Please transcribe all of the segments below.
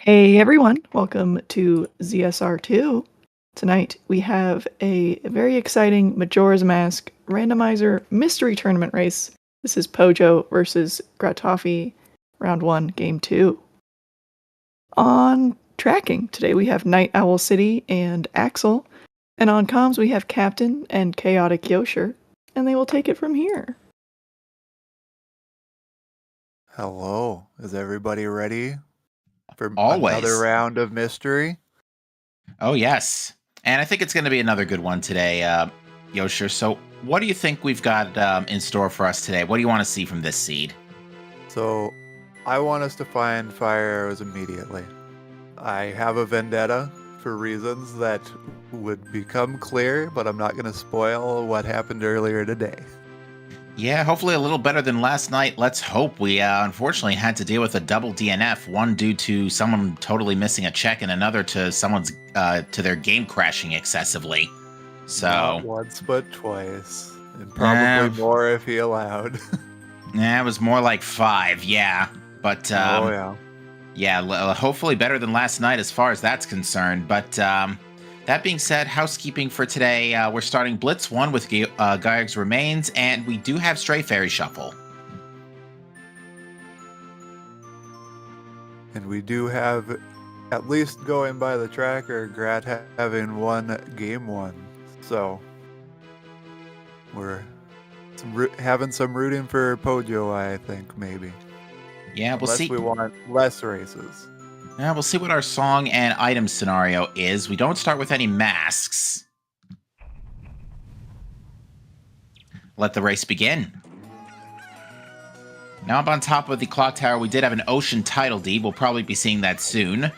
Hey everyone, welcome to ZSR2. Tonight we have a very exciting Majora's Mask randomizer mystery tournament race. This is Pojo versus gratoffie, round 1, game 2. On tracking, today we have Night Owl City and Axel, and on comms we have Captain and Chaotic Yosher, and they will take it from here. Hello, is everybody ready for Always. another round of mystery? Oh, yes. And I think it's going to be another good one today, Yosher. So what do you think we've got in store for us today? What do you want to see from this seed? So, I want us to find fire arrows immediately. I have a vendetta for reasons that would become clear, but I'm not going to spoil what happened earlier today. Yeah, hopefully a little better than last night. Let's hope. We unfortunately had to deal with a double DNF, one due to someone totally missing a check and another to someone's to their game crashing excessively. So Not once but twice, and probably more if he allowed. Yeah, it was more like 5, yeah. But Oh yeah. Yeah, hopefully better than last night as far as that's concerned. But that being said, housekeeping for today, we're starting Blitz 1 with Gyag's Remains, and we do have Stray Fairy Shuffle. And we do have, at least going by the tracker, Grat having won game 1. So, we're having some rooting for Pojo, I think, maybe. Yeah, we'll Unless see. we want less races. Yeah, we'll see what our song and item scenario is. We don't start with any masks. Let the race begin. Now up on top of the clock tower, we did have an ocean title deed. We'll probably be seeing that soon.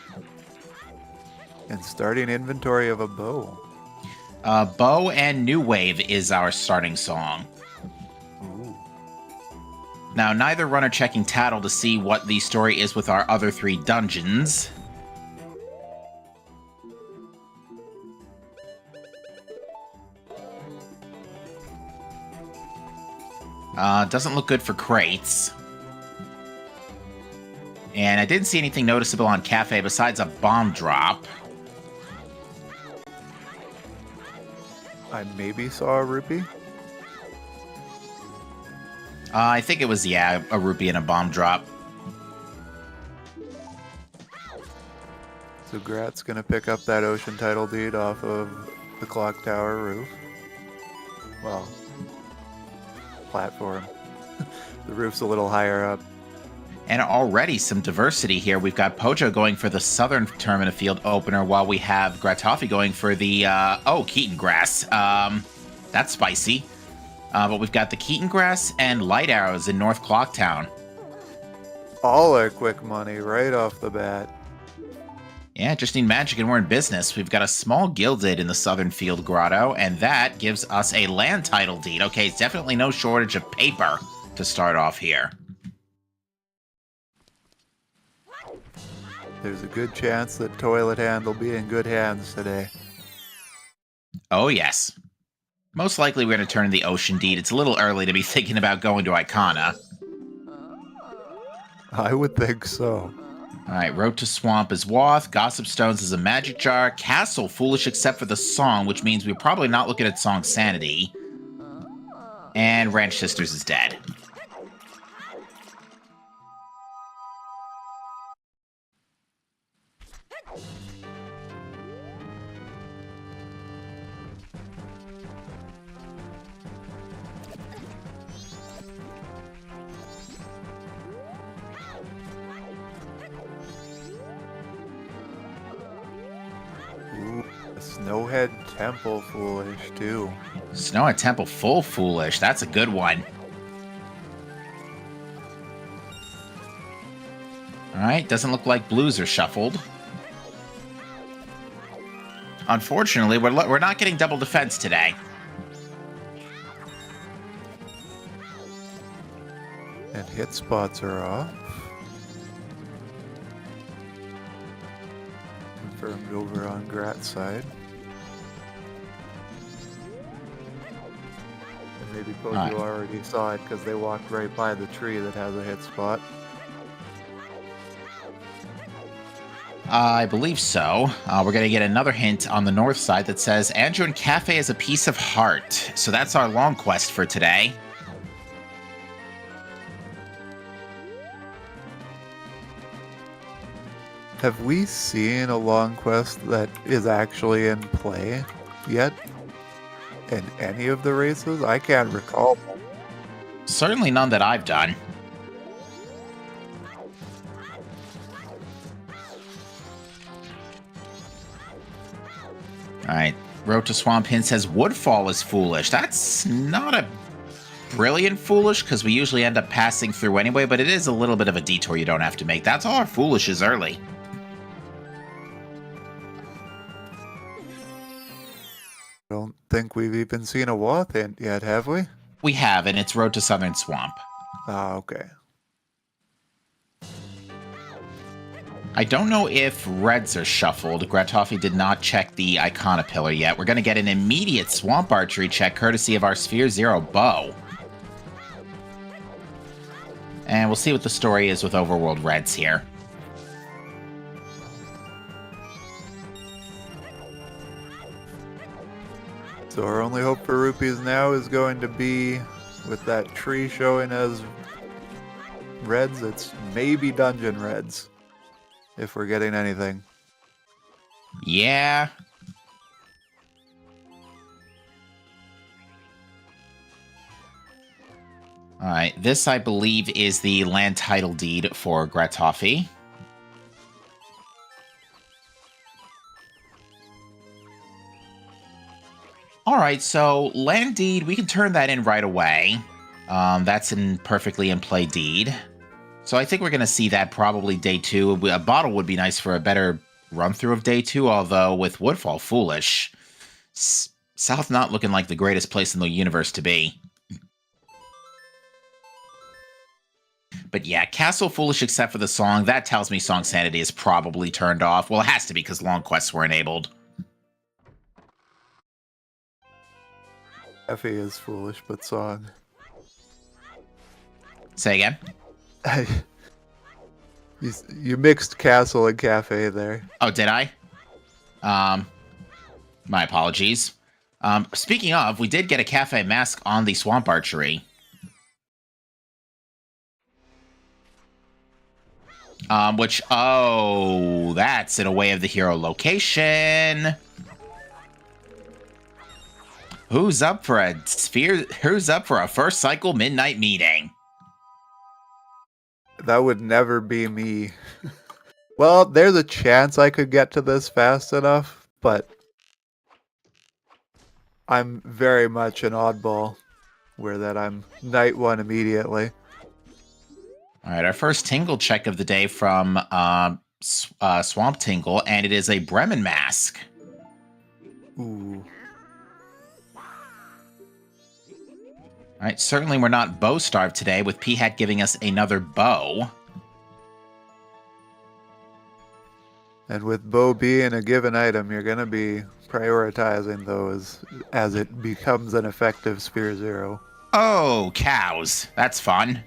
And starting inventory of a bow. Bow and New Wave is our starting song. Ooh. Now, neither runner checking Tattle to see what the story is with our other 3 dungeons. Doesn't look good for crates. And I didn't see anything noticeable on Cafe besides a bomb drop. I maybe saw a rupee. I think it was, yeah, a rupee and a bomb drop. So Grat's gonna pick up that ocean title deed off of the clock tower roof. Well, platform. The roof's a little higher up. And already some diversity here. We've got Pojo going for the Southern Termina Field opener, while we have gratoffie going for the, Keaton Grass. That's spicy. But we've got the Keaton Grass and Light Arrows in North Clocktown. All our quick money right off the bat. Yeah, just need magic and we're in business. We've got a small gilded in the Southern Field Grotto, and that gives us a land title deed. Okay, it's definitely no shortage of paper to start off here. There's a good chance that Toilet Hand will be in good hands today. Oh, yes. Most likely we're going to turn in the Ocean Deed. It's a little early to be thinking about going to Icona. I would think so. Alright, Road to Swamp is Wath, Gossip Stones is a Magic Jar, Castle Foolish except for the song, which means we're probably not looking at Song Sanity. And Ranch Sisters is dead. Ooh, Snowhead Temple Foolish, too. Snow at Temple Full Foolish, that's a good one. Alright, doesn't look like blues are shuffled. Unfortunately, we're not getting double defense today. And hit spots are off. Confirmed over on Grat's side. And maybe Pojo already saw it because they walked right by the tree that has a hit spot. I believe so. We're going to get another hint on the north side that says Andrew and Cafe is a piece of heart. So that's our long quest for today. Have we seen a long quest that is actually in play yet? In any of the races? I can't recall. Certainly none that I've done. Alright, Road to Swamp Hint says Woodfall is foolish. That's not a brilliant foolish, because we usually end up passing through anyway, but it is a little bit of a detour you don't have to make. That's all our foolish is early. I don't think we've even seen a Woth hint yet, have we? We have, and it's Road to Southern Swamp. Ah, okay. I don't know if reds are shuffled. Gratoffie did not check the Icona pillar yet. We're going to get an immediate Swamp Archery check courtesy of our Sphere Zero bow. And we'll see what the story is with Overworld Reds here. So our only hope for rupees now is going to be with that tree showing as reds, it's maybe dungeon reds. If we're getting anything. Yeah. Alright, this I believe is the land title deed for Gratoffie. Alright, so land deed, we can turn that in right away. That's in perfectly in play deed. So I think we're going to see that probably day 2. A bottle would be nice for a better run-through of day 2, although with Woodfall foolish. South not looking like the greatest place in the universe to be. But yeah, Castle foolish except for the song. That tells me Song Sanity is probably turned off. Well, it has to be because long quests were enabled. Effie is foolish, but song. Say again? You mixed castle and cafe there. Oh, did I? My apologies. Speaking of, we did get a cafe mask on the Swamp Archery. That's in a way of the hero location. Who's up for a first cycle midnight meeting? That would never be me. Well, there's a chance I could get to this fast enough, but I'm very much an oddball, where that I'm night 1 immediately. Alright, our first Tingle check of the day from Swamp Tingle, and it is a Bremen mask. Ooh. Alright, certainly we're not bow-starved today, with P-Hat giving us another bow. And with bow being a given item, you're going to be prioritizing those as it becomes an effective Sphere Zero. Oh, cows. That's fun.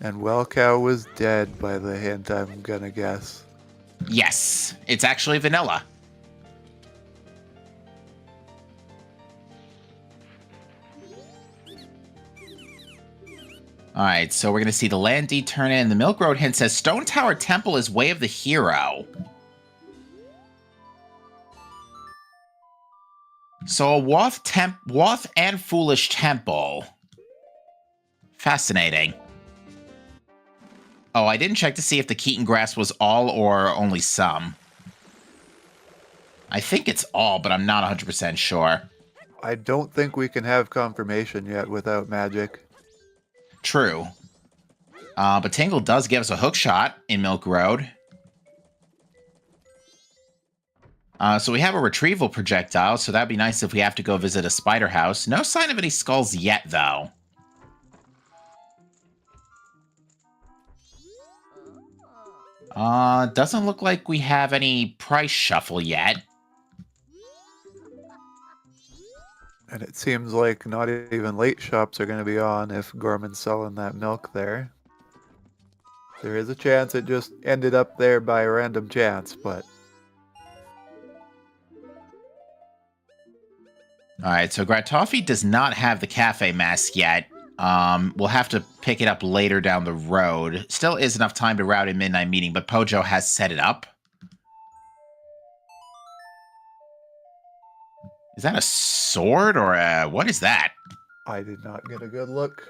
And well, cow was dead by the hint, I'm going to guess. Yes, it's actually vanilla. Alright, so we're going to see the land deed turn in. The Milk Road hint says Stone Tower Temple is way of the hero. So a Woth and Foolish Temple. Fascinating. Oh, I didn't check to see if the Keaton grass was all or only some. I think it's all, but I'm not 100% sure. I don't think we can have confirmation yet without magic. True. But Tingle does give us a hook shot in Milk Road. So we have a retrieval projectile, so that'd be nice if we have to go visit a spider house. No sign of any skulls yet, though. Doesn't look like we have any price shuffle yet. And it seems like not even late shops are going to be on if Gorman's selling that milk there. There is a chance it just ended up there by random chance, but... Alright, so gratoffie does not have the cafe mask yet. We'll have to pick it up later down the road. Still is enough time to route a midnight meeting, but Pojo has set it up. Is that a sword or a... what is that? I did not get a good look.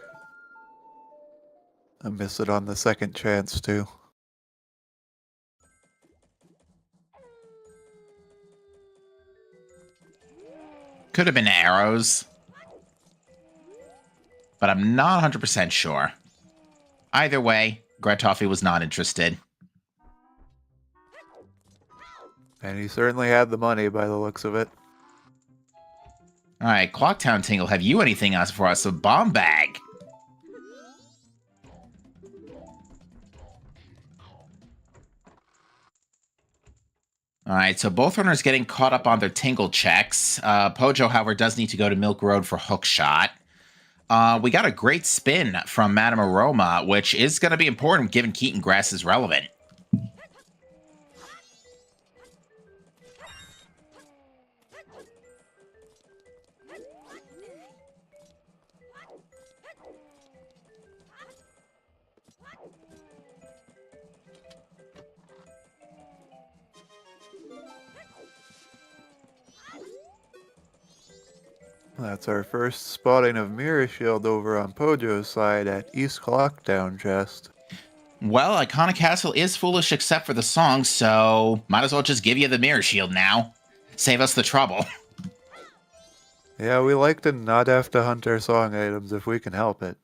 I miss it on the second chance, too. Could have been arrows. But I'm not 100% sure. Either way, gratoffie was not interested. And he certainly had the money by the looks of it. Alright, Clocktown Tingle, have you anything else for us? A bomb bag. Alright, so both runners getting caught up on their Tingle checks. Pojo, however, does need to go to Milk Road for Hook Shot. We got a great spin from Madame Aroma, which is going to be important given Keaton Grass is relevant. That's our first spotting of Mirror Shield over on Pojo's side at East Clocktown Chest. Well, Iconic Castle is foolish except for the song, so might as well just give you the Mirror Shield now. Save us the trouble. Yeah, we like to not have to hunt our song items if we can help it.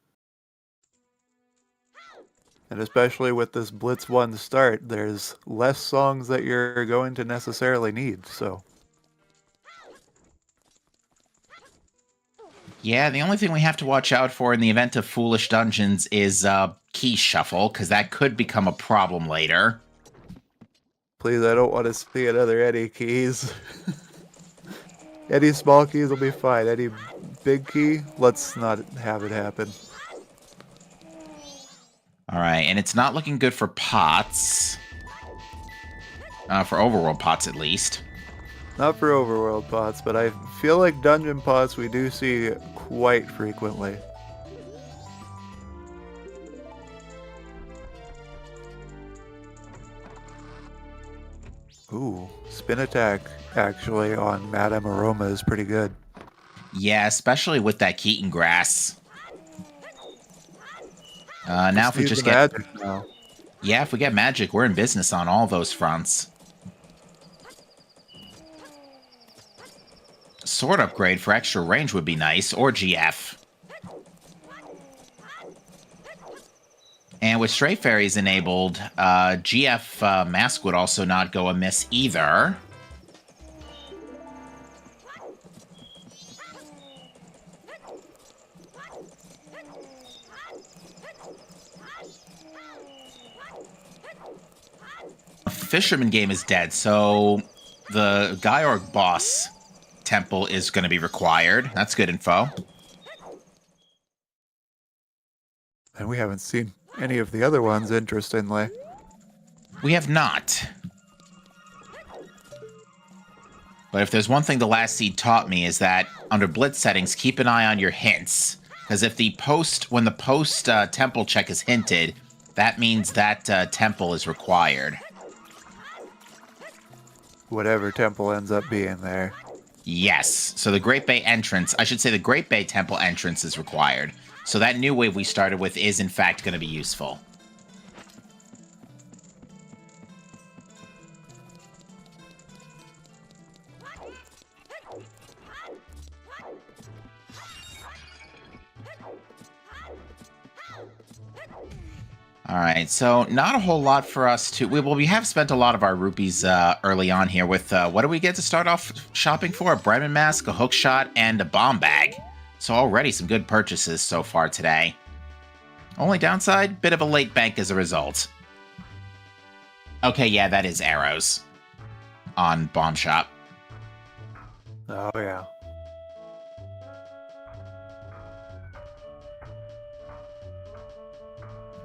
And especially with this Blitz 1 start, there's less songs that you're going to necessarily need, so... Yeah, the only thing we have to watch out for in the event of Foolish Dungeons is key shuffle, because that could become a problem later. Please, I don't want to see another Eddie keys. Any small keys will be fine. Any big key, let's not have it happen. Alright, and it's not looking good for pots. For overworld pots, at least. Not for overworld pots, but I feel like dungeon pots we do see quite frequently. Ooh, spin attack actually on Madame Aroma is pretty good. Yeah, especially with that Keaton Grass. Now if we just get... magic now. Yeah, if we get magic, we're in business on all those fronts. Sword upgrade for extra range would be nice, or GF. And with Stray Fairies enabled, GF Mask would also not go amiss either. Fisherman game is dead, so the Gyorg boss temple is going to be required. That's good info. And we haven't seen any of the other ones, interestingly. We have not. But if there's one thing the last seed taught me is that under blitz settings, keep an eye on your hints. Because if when the post temple check is hinted, that means that temple is required. Whatever temple ends up being there. Yes. So the Great Bay entrance, I should say the Great Bay temple entrance is required. So that new wave we started with is in fact going to be useful. Alright, so not a whole lot for us to... we have spent a lot of our rupees early on here with... what do we get to start off shopping for? A Bremen Mask, a Hook Shot, and a Bomb Bag. So already some good purchases so far today. Only downside? Bit of a late bank as a result. Okay, yeah, that is arrows. On Bomb Shop. Oh, yeah.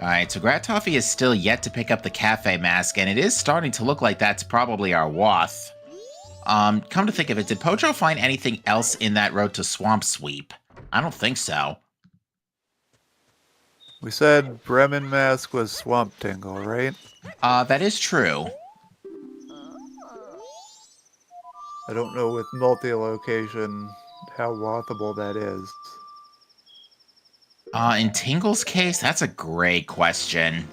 All right, so gratoffie is still yet to pick up the cafe mask, and it is starting to look like that's probably our Wath. Come to think of it, did Pojo find anything else in that road to Swamp Sweep? I don't think so. We said Bremen Mask was Swamp Tingle, right? That is true. I don't know with multi-location how wathable that is. In Tingle's case, that's a great question.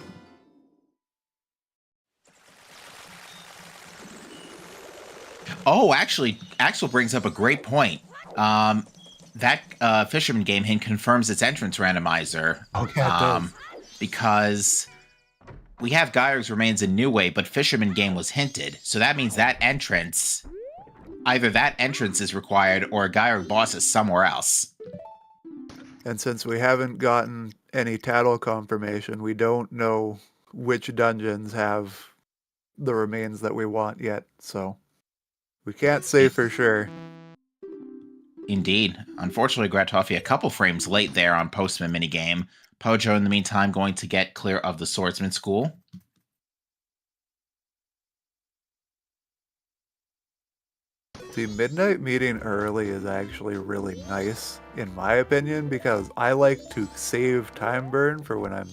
Oh, actually, Axel brings up a great point. That Fisherman game hint confirms its entrance randomizer. Oh, yeah, it does. Because we have Gyerg's Remains in New Way, but Fisherman game was hinted. So that means that entrance, either that entrance is required or a Gyerg boss is somewhere else. And since we haven't gotten any tattle confirmation, we don't know which dungeons have the remains that we want yet, so we can't say for sure. Indeed. Unfortunately, gratoffie a couple frames late there on Postman minigame. Pojo, in the meantime, going to get clear of the Swordsman School. The midnight meeting early is actually really nice, in my opinion, because I like to save time burn for when I'm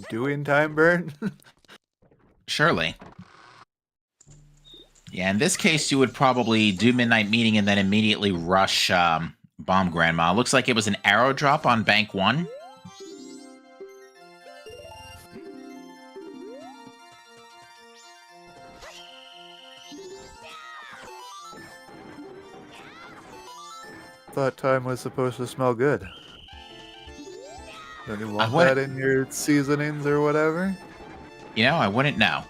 doing time burn. Surely. Yeah, in this case, you would probably do midnight meeting and then immediately rush Bomb Grandma. Looks like it was an arrow drop on Bank 1. Thought time was supposed to smell good. Don't you want wouldn't- that in your seasonings or whatever? You know, I wouldn't know.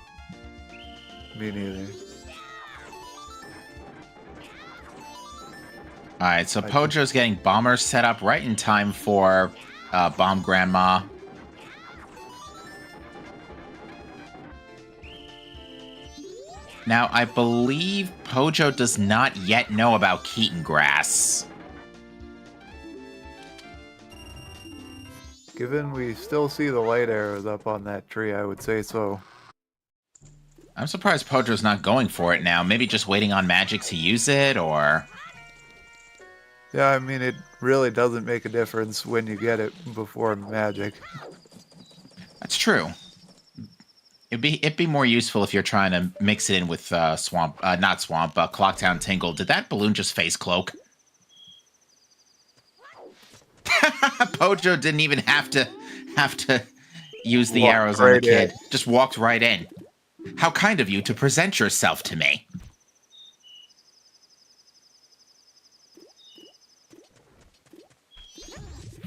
Me neither. Alright, so Pojo's getting bombers set up right in time for Bomb Grandma. Now, I believe Pojo does not yet know about Keaton Grass. Given we still see the light arrows up on that tree, I would say so. I'm surprised Pojo's not going for it now. Maybe just waiting on Magic to use it, or... Yeah, I mean, it really doesn't make a difference when you get it before magic. That's true. It'd be more useful if you're trying to mix it in with Clocktown Tingle. Did that balloon just face cloak? Pojo didn't even have to use the arrows on the kid. Just walked right in. How kind of you to present yourself to me.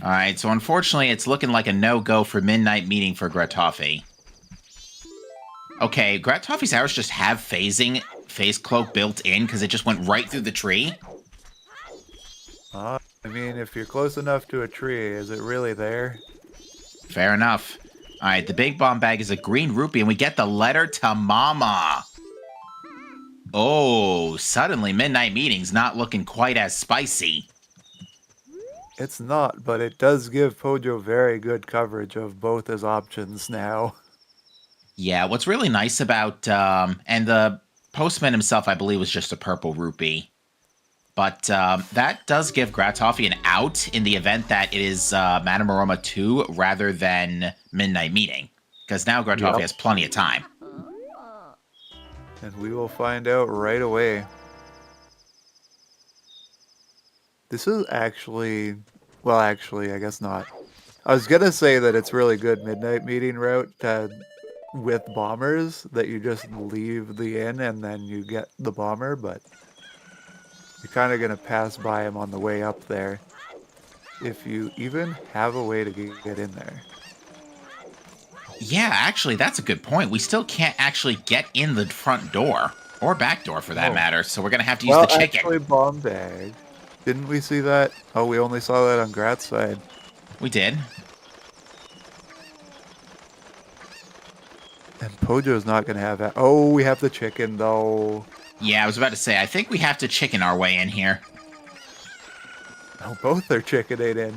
Alright, so unfortunately it's looking like a no-go for midnight meeting for gratoffie. Okay, gratoffie's arrows just have phasing phase cloak built in because it just went right through the tree. I mean, if you're close enough to a tree, is it really there? Fair enough. Alright, the big bomb bag is a green rupee, and we get the letter to Mama. Oh, suddenly Midnight Meeting's not looking quite as spicy. It's not, but it does give Pojo very good coverage of both his options now. Yeah, what's really nice about, and the postman himself, I believe, was just a purple rupee. But that does give gratoffie an out in the event that it is Madame Aroma 2 rather than Midnight Meeting. Because now gratoffie has plenty of time. And we will find out right away. This is actually... Well, actually, I guess not. I was going to say that it's really good Midnight Meeting route with bombers, that you just leave the inn and then you get the bomber, but you're kind of going to pass by him on the way up there, if you even have a way to get in there. Yeah, actually, that's a good point. We still can't actually get in the front door, or back door for that matter, so we're going to have to use the chicken. Actually, bomb bag. Didn't we see that? Oh, we only saw that on Grat's side. We did. And Pojo's not going to have that. Oh, we have the chicken, though. Yeah, I was about to say, I think we have to chicken our way in here. Oh, both are chickening in.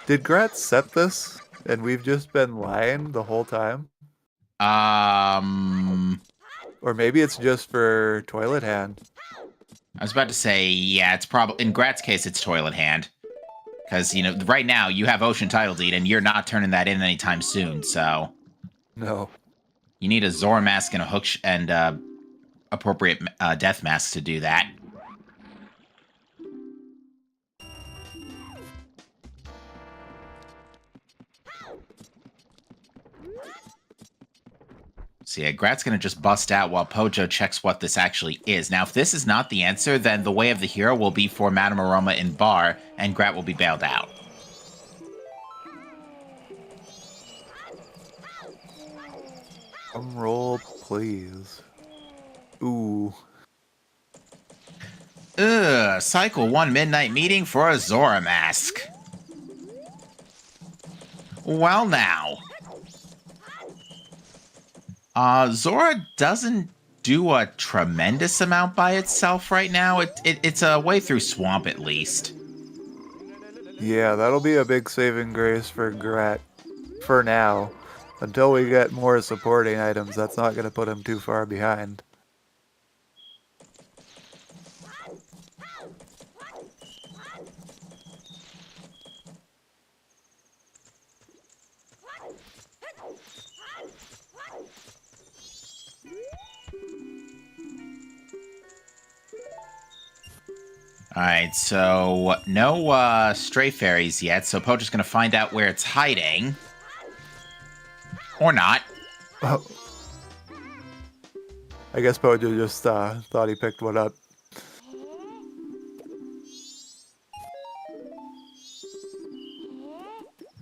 Did Grat set this? And we've just been lying the whole time? Or maybe it's just for Toilet Hand. I was about to say, yeah, it's probably, in Grat's case, it's Toilet Hand. Because, right now, you have Ocean Title Deed, and you're not turning that in anytime soon, so... No. You need a Zora mask and a hook and appropriate death mask to do that. So yeah, Grat's going to just bust out while Pojo checks what this actually is. Now, if this is not the answer, then the way of the hero will be for Madame Aroma in bar, and Grat will be bailed out. Drum roll, please. Ooh. Ugh, Cycle 1 Midnight Meeting for a Zora mask. Well now. Zora doesn't do a tremendous amount by itself right now. It's a way through Swamp, at least. Yeah, that'll be a big saving grace for Grat for now. Until we get more supporting items, that's not going to put him too far behind. Alright, so no stray fairies yet, so Pojo's gonna find out where it's hiding. Or not. Oh. I guess Pojo just thought he picked one up.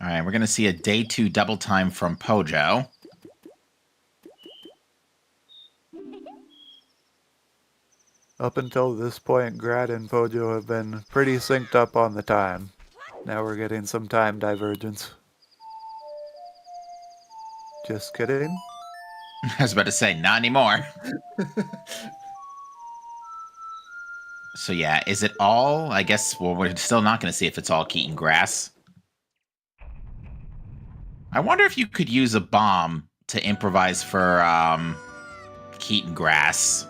Alright, we're gonna see a day 2 double time from Pojo. Up until this point, Grat and Pojo have been pretty synced up on the time. Now we're getting some time divergence. Just kidding. I was about to say, not anymore. So yeah, is it all? I guess, well, we're still not going to see if it's all Keaton grass. I wonder if you could use a bomb to improvise for Keaton grass.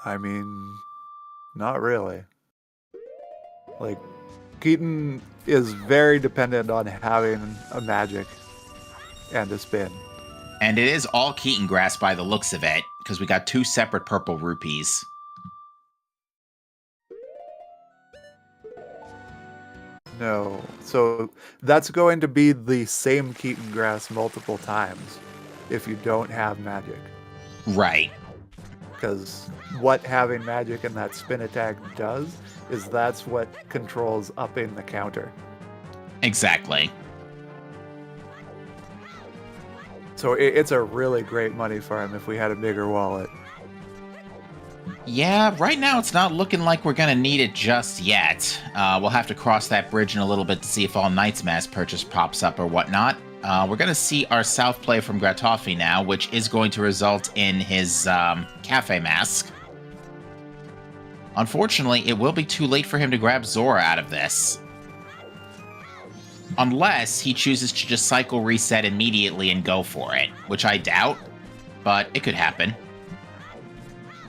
I mean, not really. Like, Keaton is very dependent on having a magic and a spin. And it is all Keaton grass by the looks of it, because we got 2 separate purple rupees. No, so that's going to be the same Keaton grass multiple times if you don't have magic. Right. Because what having magic and that spin attack does is that's what controls upping the counter. Exactly. So it's a really great money farm if we had a bigger wallet. Yeah, right now it's not looking like we're going to need it just yet. We'll have to cross that bridge in a little bit to see if All Knight's mass purchase pops up or whatnot. We're going to see our South play from Gratoffie now, which is going to result in his cafe mask. Unfortunately, it will be too late for him to grab Zora out of this. Unless he chooses to just cycle reset immediately and go for it, which I doubt, but it could happen.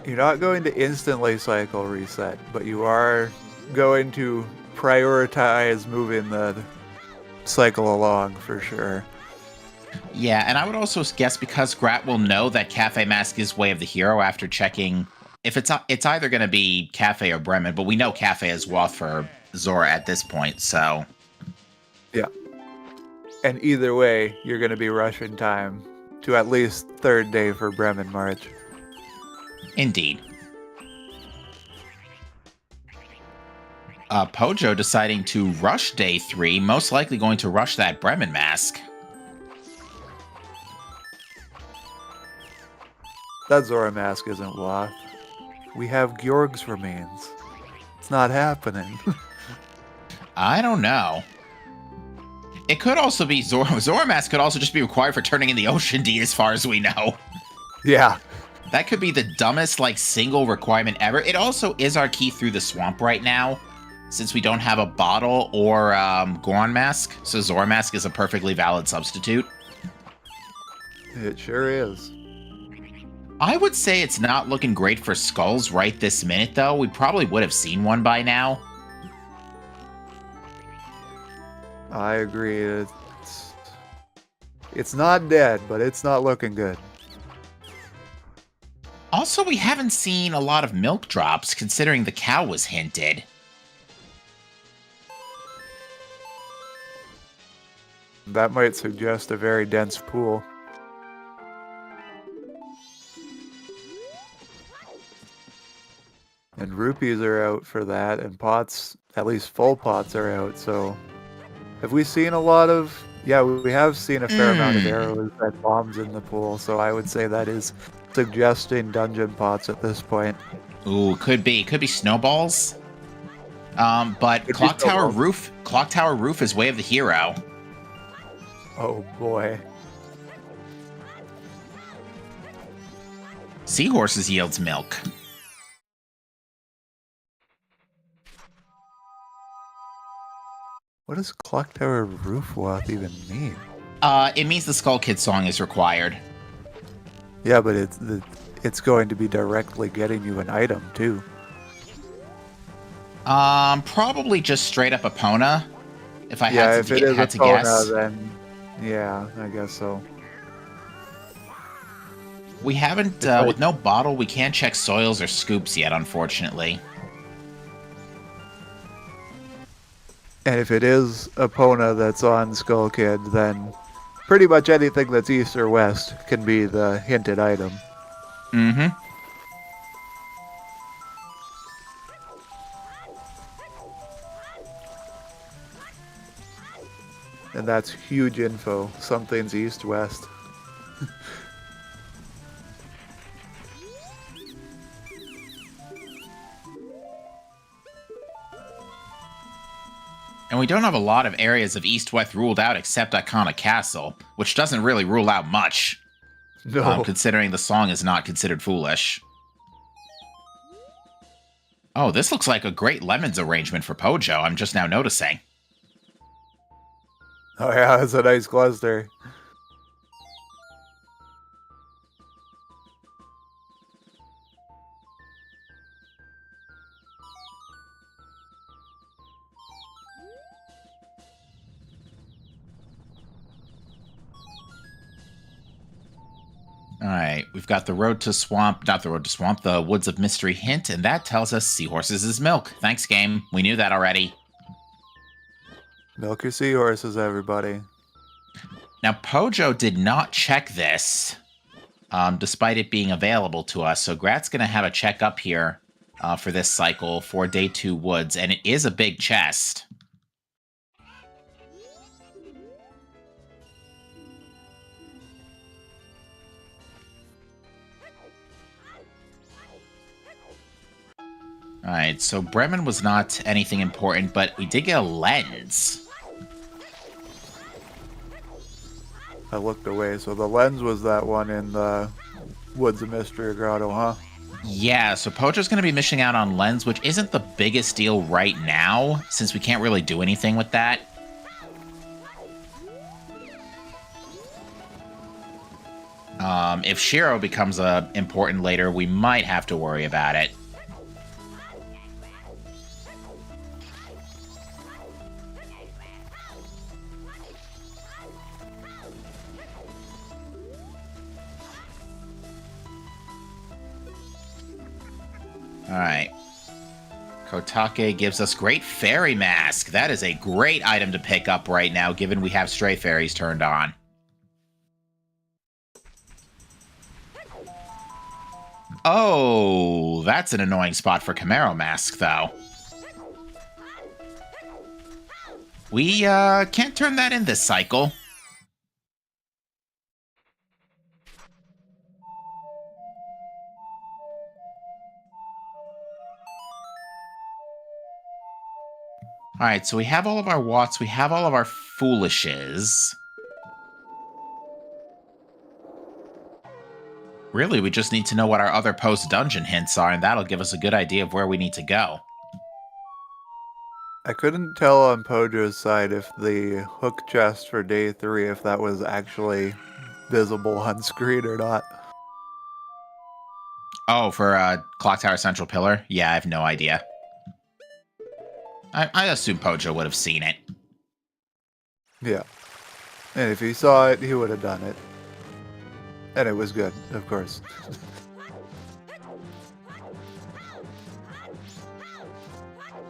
You're not going to instantly cycle reset, but you are going to prioritize moving the cycle along for sure. Yeah, and I would also guess because Grat will know that Cafe Mask is Way of the Hero after checking... If it's either going to be Cafe or Bremen, but we know Cafe is Wath for Zora at this point, so... Yeah. And either way, you're going to be rushing time to at least third day for Bremen March. Indeed. Pojo deciding to rush day 3, most likely going to rush that Bremen mask. That Zora mask isn't Wath. We have Georg's remains. It's not happening. I don't know. It could also be Zora mask could also just be required for turning in the Ocean Deed as far as we know. Yeah. That could be the dumbest, single requirement ever. It also is our key through the swamp right now. since we don't have a bottle or Goron mask, so Zora mask is a perfectly valid substitute. It sure is. I would say it's not looking great for skulls right this minute, though. We probably would have seen one by now. I agree. It's not dead, but it's not looking good. Also, we haven't seen a lot of milk drops, considering the cow was hinted. That might suggest a very dense pool. And rupees are out for that, and pots, at least full pots, are out, so... Have we seen a lot of... Yeah, we have seen a fair amount of arrows and bombs in the pool, so I would say that is suggesting dungeon pots at this point. Ooh, could be. Could be snowballs. But Clock Tower Roof is Way of the Hero. Oh boy. Seahorses yields milk. What does Clock Tower Roof Wath even mean? It means the Skull Kid song is required. Yeah, but it's going to be directly getting you an item too. Probably just straight up Epona. If I had to guess. Then yeah, I guess so. We haven't, with no bottle, we can't check soils or scoops yet, unfortunately. And if it is Epona that's on Skull Kid, then pretty much anything that's east or west can be the hinted item. Mm-hmm. And that's huge info. Something's east-west. And we don't have a lot of areas of East-West ruled out except Icona Castle, which doesn't really rule out much. No. Considering the song is not considered foolish. Oh, this looks like a great lemons arrangement for Pojo, I'm just now noticing. Oh yeah, that's a nice cluster. Alright, we've got the Road to Swamp, not the Road to Swamp, the Woods of Mystery hint, and that tells us Seahorses is milk. Thanks, game. We knew that already. Milk your seahorses, everybody. Now, Pojo did not check this, despite it being available to us, so Grat's going to have a check up here for this cycle for Day 2 Woods, and it is a big chest. Alright, so Bremen was not anything important, but we did get a lens. I looked away, so the lens was that one in the Woods of Mystery Grotto, huh? Yeah, so Pojo's going to be missing out on lens, which isn't the biggest deal right now, since we can't really do anything with that. If Shiro becomes important later, we might have to worry about it. Alright. Kotake gives us Great Fairy Mask. That is a great item to pick up right now, given we have Stray Fairies turned on. Oh, that's an annoying spot for Camaro Mask, though. We can't turn that in this cycle. Alright, so we have all of our Watts, we have all of our Foolishes. Really, we just need to know what our other post-dungeon hints are, and that'll give us a good idea of where we need to go. I couldn't tell on Pojo's side if the hook chest for day 3, if that was actually visible on screen or not. Oh, for Clock Tower Central Pillar? Yeah, I have no idea. I assume Pojo would have seen it. Yeah. And if he saw it, he would have done it. And it was good, of course.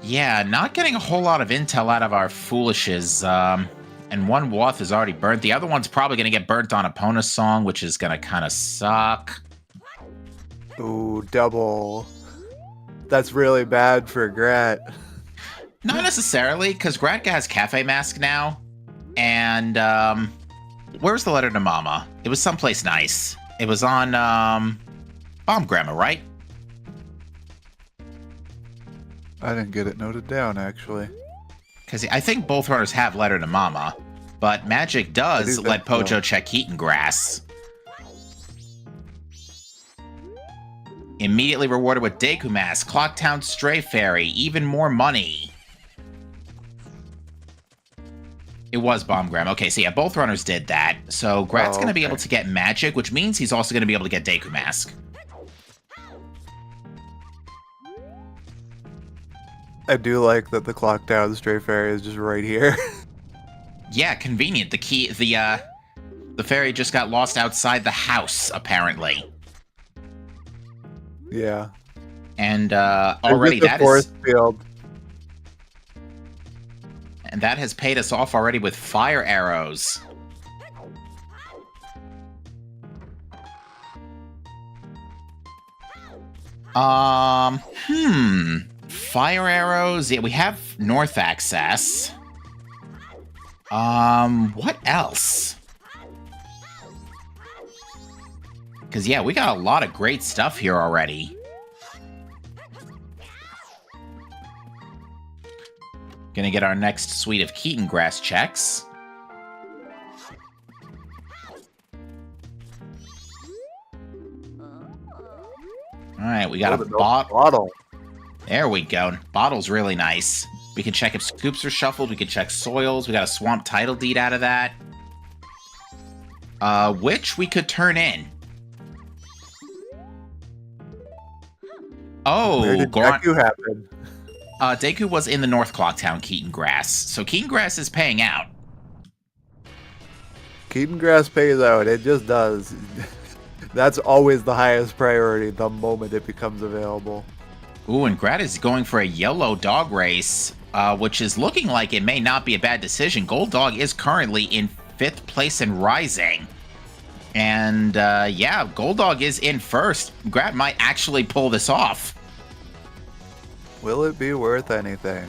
Yeah, not getting a whole lot of intel out of our foolishes. And one Woth is already burnt. The other one's probably going to get burnt on Epona's song, which is going to kind of suck. Ooh, double. That's really bad for Grat. Not necessarily, because Gratka has Cafe Mask now. And, where's the letter to Mama? It was someplace nice. It was on, Bomb Grammar, right? I didn't get it noted down, actually. Because I think both runners have letter to Mama. But Magic does let Pojo check Heat Grass. Immediately rewarded with Deku Mask, Clocktown Stray Fairy, even more money. It was Bomb Gram. Okay, so yeah, both runners did that. So Grat's going to be able to get Magic, which means he's also going to be able to get Deku Mask. I do like that the Clock Town Stray Fairy is just right here. Yeah, convenient. The fairy just got lost outside the house, apparently. Yeah. And already that force field. And that has paid us off already with fire arrows. Fire arrows. Yeah, we have north access. What else? Because, yeah, we got a lot of great stuff here already. Gonna get our next suite of Keaton Grass checks. Alright, we got a bottle. There we go. Bottle's really nice. We can check if scoops are shuffled. We can check soils. We got a swamp title deed out of that. Which we could turn in. Oh, where did Deku happen? Deku was in the North Clocktown Keaton Grass. So Keaton Grass is paying out. Keaton Grass pays out. It just does. That's always the highest priority the moment it becomes available. Ooh, and Grat is going for a yellow dog race, which is looking like it may not be a bad decision. Gold Dog is currently in 5th place and rising. And, yeah, Gold Dog is in 1st. Grat might actually pull this off. Will it be worth anything?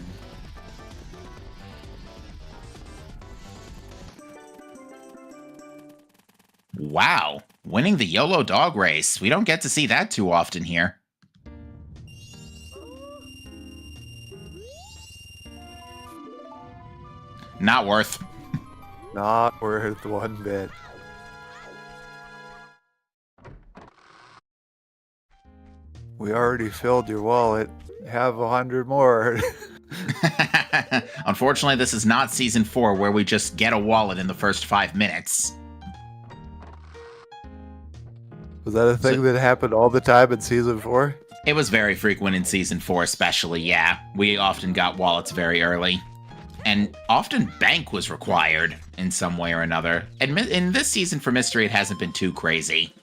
Wow, winning the YOLO dog race. We don't get to see that too often here. Not worth. Not worth one bit. We already filled your wallet. Have 100 more. Unfortunately, this is not Season 4, where we just get a wallet in the first 5 minutes. Was that a thing that happened all the time in Season 4? It was very frequent in Season 4 especially, yeah. We often got wallets very early. And often bank was required in some way or another. And in this season for Mystery, it hasn't been too crazy.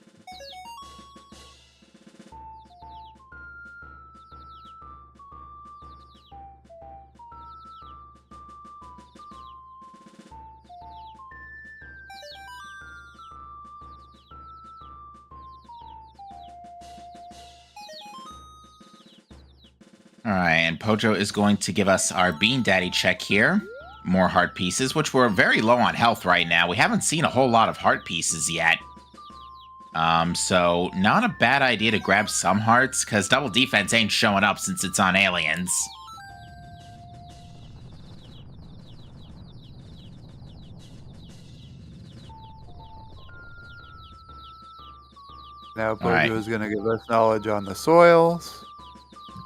Alright, and Pojo is going to give us our Bean Daddy check here. More heart pieces, which we're very low on health right now. We haven't seen a whole lot of heart pieces yet. So not a bad idea to grab some hearts, because double defense ain't showing up since it's on aliens. Now Pojo is going to give us knowledge on the soils.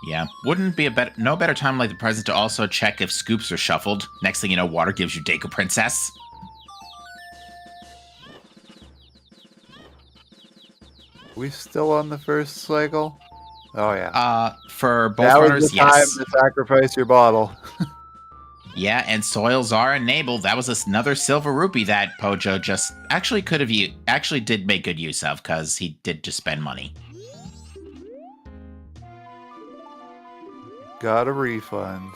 Yeah, wouldn't be no better time like the present to also check if scoops are shuffled. Next thing you know, water gives you Deku Princess. We still on the first cycle? Oh yeah. For both that runners, was the yes. time to sacrifice your bottle. Yeah, and soils are enabled. That was another silver rupee that Pojo just actually could have actually did make good use of, because he did just spend money. Got a refund.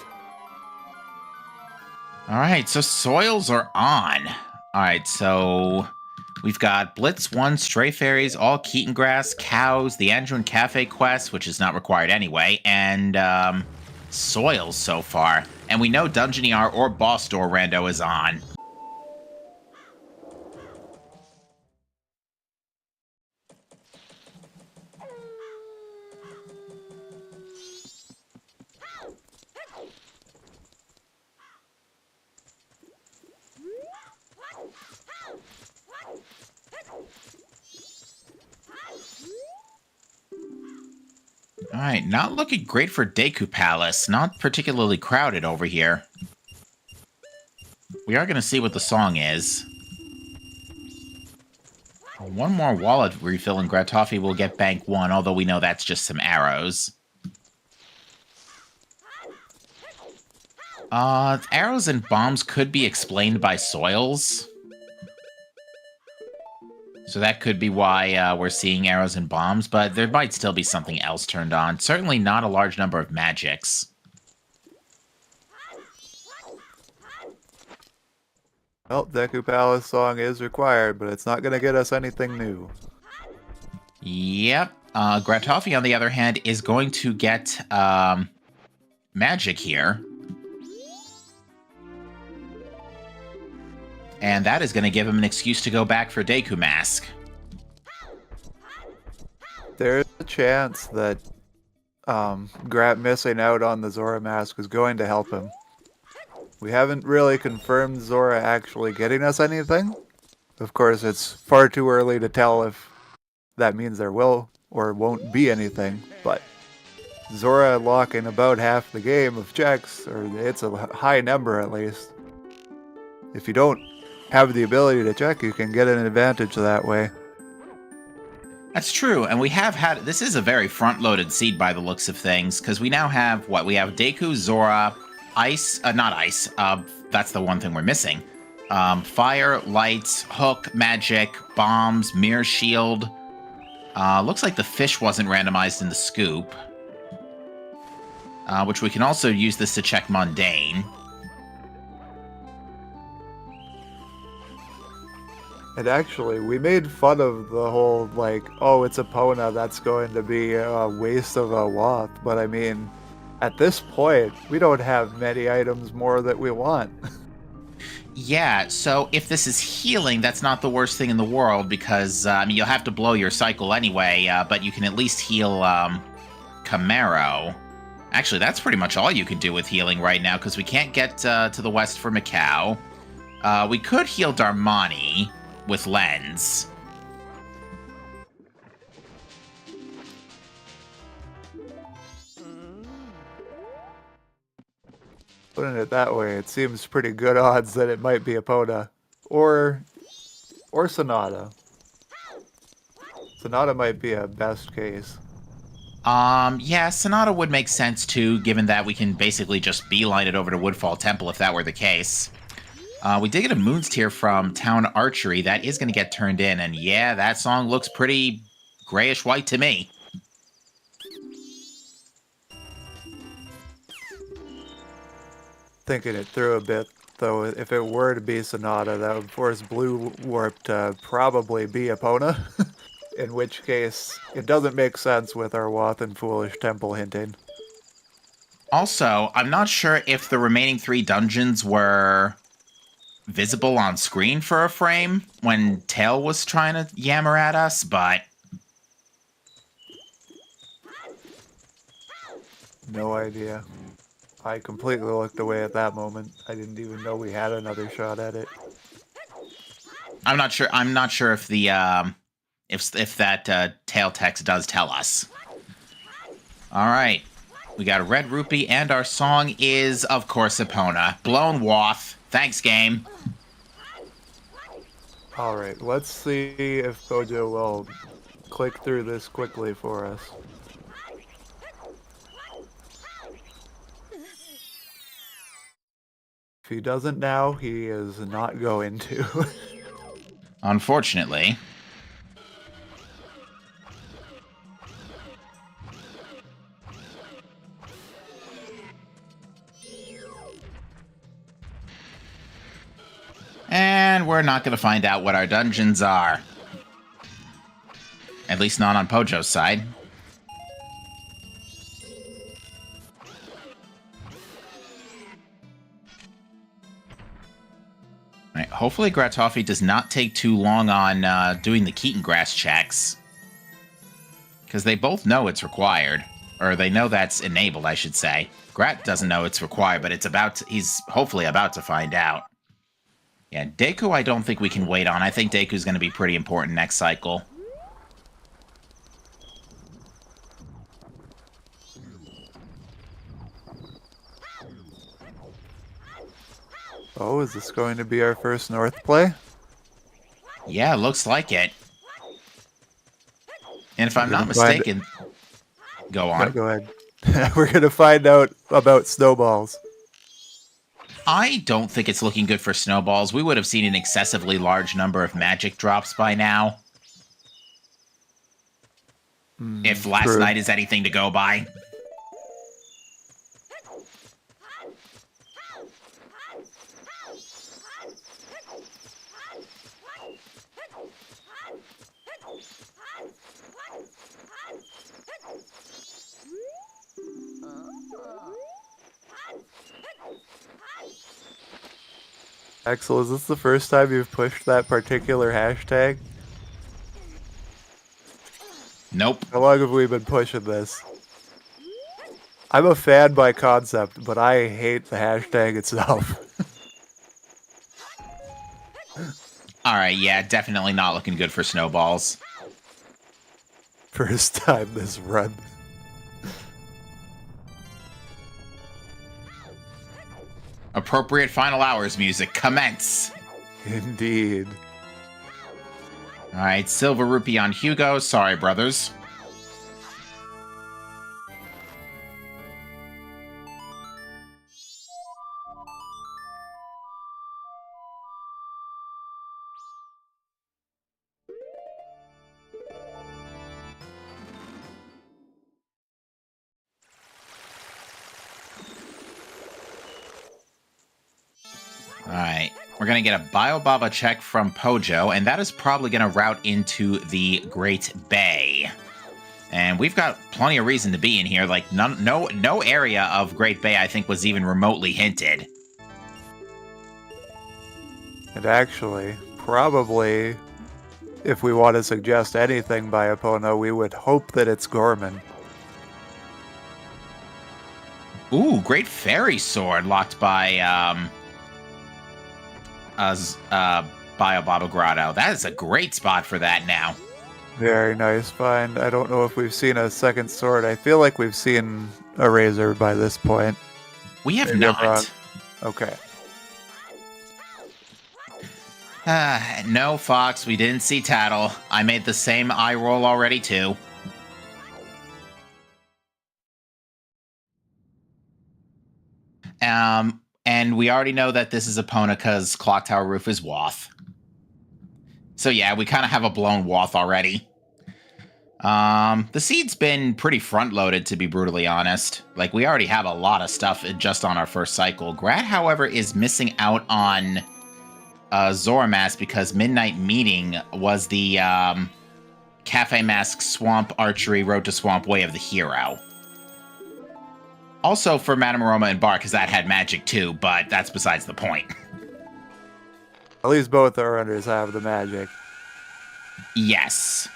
All right, so soils are on. All right, so we've got Blitz 1, Stray Fairies, all Keaton Grass, Cows, the Andrew Cafe quest, which is not required anyway, and soils so far. And we know Dungeon ER or Boss Door Rando is on. All right, not looking great for Deku Palace. Not particularly crowded over here. We are going to see what the song is. One more wallet refill and gratoffie will get bank 1, although we know that's just some arrows. Arrows and bombs could be explained by soils. So that could be why we're seeing arrows and bombs, but there might still be something else turned on. Certainly not a large number of magics. Well, Deku Palace song is required, but it's not going to get us anything new. Yep. Gratoffie, on the other hand, is going to get magic here. And that is going to give him an excuse to go back for Deku Mask. There's a chance that Grat missing out on the Zora Mask is going to help him. We haven't really confirmed Zora actually getting us anything. Of course, it's far too early to tell if that means there will or won't be anything, but Zora locking about half the game of checks, or it's a high number at least. If you don't have the ability to check, you can get an advantage that way. That's true, and we have had... This is a very front-loaded seed by the looks of things, because we now have, what? We have Deku, Zora, Ice... not Ice. That's the one thing we're missing. Fire, Lights, Hook, Magic, Bombs, Mirror Shield. Looks like the fish wasn't randomized in the scoop. Which we can also use this to check Mundane. And actually, we made fun of the whole, like, oh, it's a Pona, that's going to be a waste of a Wath. But I mean, at this point, we don't have many items more that we want. Yeah, so if this is healing, that's not the worst thing in the world, because, I mean, you'll have to blow your cycle anyway, but you can at least heal, Camaro. Actually, that's pretty much all you can do with healing right now, because we can't get to the west for Macau. We could heal Darmani with Lens. Putting it that way, it seems pretty good odds that it might be a Pona. Or Sonata. Sonata might be a best case. Yeah, Sonata would make sense too, given that we can basically just beeline it over to Woodfall Temple if that were the case. We did get a Moon's Tear from Town Archery. That is going to get turned in, and yeah, that song looks pretty grayish-white to me. Thinking it through a bit, though, if it were to be Sonata, that would force Blue Warp to probably be Epona. In which case, it doesn't make sense with our Wath and Foolish Temple hinting. Also, I'm not sure if the remaining 3 dungeons were visible on screen for a frame when Tail was trying to yammer at us, but... No idea. I completely looked away at that moment. I didn't even know we had another shot at it. I'm not sure if the if that tail text does tell us. All right. We got a red rupee, and our song is, of course, Epona. Blown Wath. Thanks, game. Alright, let's see if Pojo will click through this quickly for us. If he doesn't now, he is not going to. Unfortunately. And we're not going to find out what our dungeons are. At least not on Pojo's side. All right, hopefully Gratoffie does not take too long on doing the Keaton Grass checks. Because they both know it's required. Or they know that's enabled, I should say. Grat doesn't know it's required, but he's hopefully about to find out. Yeah, Deku I don't think we can wait on. I think Deku's going to be pretty important next cycle. Oh, is this going to be our first North play? Yeah, looks like it. And if I'm not mistaken... Go on. Yeah, go ahead. We're going to find out about snowballs. I don't think it's looking good for snowballs. We would have seen an excessively large number of magic drops by now. If last night is anything to go by. Axel, is this the first time you've pushed that particular hashtag? Nope. How long have we been pushing this? I'm a fan by concept, but I hate the hashtag itself. Alright, yeah, definitely not looking good for snowballs. First time this run. Appropriate final hours music, commence! Indeed. Alright, Silver Rupee on Hugo. Sorry, brothers. Alright, we're going to get a Biobaba check from Pojo, and that is probably going to route into the Great Bay. And we've got plenty of reason to be in here. Like, no area of Great Bay, I think, was even remotely hinted. And actually, probably, if we want to suggest anything by Epona, we would hope that it's Gorman. Ooh, Great Fairy Sword locked by, Biobaba Grotto. That is a great spot for that now. Very nice find. I don't know if we've seen a second sword. I feel like we've seen a razor by this point. We have Maybe I'm wrong. not. Okay. No, Fox, we didn't see Tattle. I made the same eye roll already, too. And we already know that this is Epona because Clock Tower Roof is Wath. So yeah, we kind of have a blown Wath already. The seed's been pretty front-loaded, to be brutally honest. Like, we already have a lot of stuff just on our first cycle. Grat, however, is missing out on Zora Mask because Midnight Meeting was the Cafe Mask Swamp Archery Road to Swamp Way of the Hero. Also for Madame Aroma and Bar, because that had magic too, but that's besides the point. At least both our runners have the magic. Yes.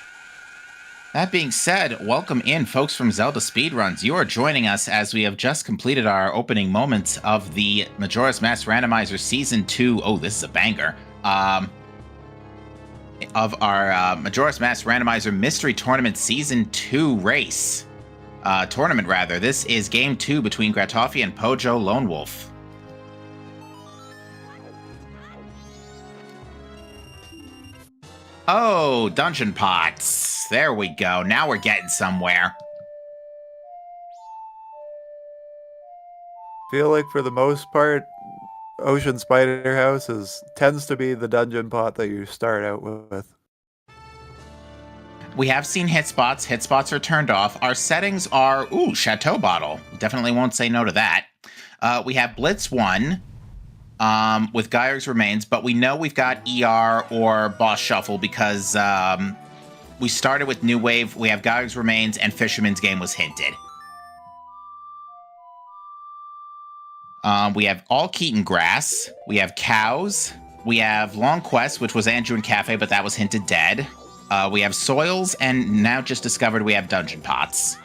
That being said, welcome in, folks from Zelda Speedruns. You are joining us as we have just completed our opening moments of the Majora's Mask Randomizer Season 2. Oh, this is a banger. Of our Majora's Mask Randomizer Mystery Tournament Season 2 race. tournament, rather. This is Game 2 between Gratoffie and Pojolonewolf. Oh, dungeon pots. There we go. Now we're getting somewhere. Feel like for the most part, Ocean Spider House tends to be the dungeon pot that you start out with. We have seen hit spots. Hit spots are turned off. Our settings are, Chateau Bottle. Definitely won't say no to that. We have Blitz 1 with Geyer's Remains, but we know we've got ER or Boss Shuffle because we started with New Wave. We have Geyer's Remains, and Fisherman's Game was hinted. We have All Keaton Grass. We have Cows. We have Long Quest, which was Andrew and Cafe, but that was hinted dead. We have Soils, and now just discovered we have Dungeon Pots.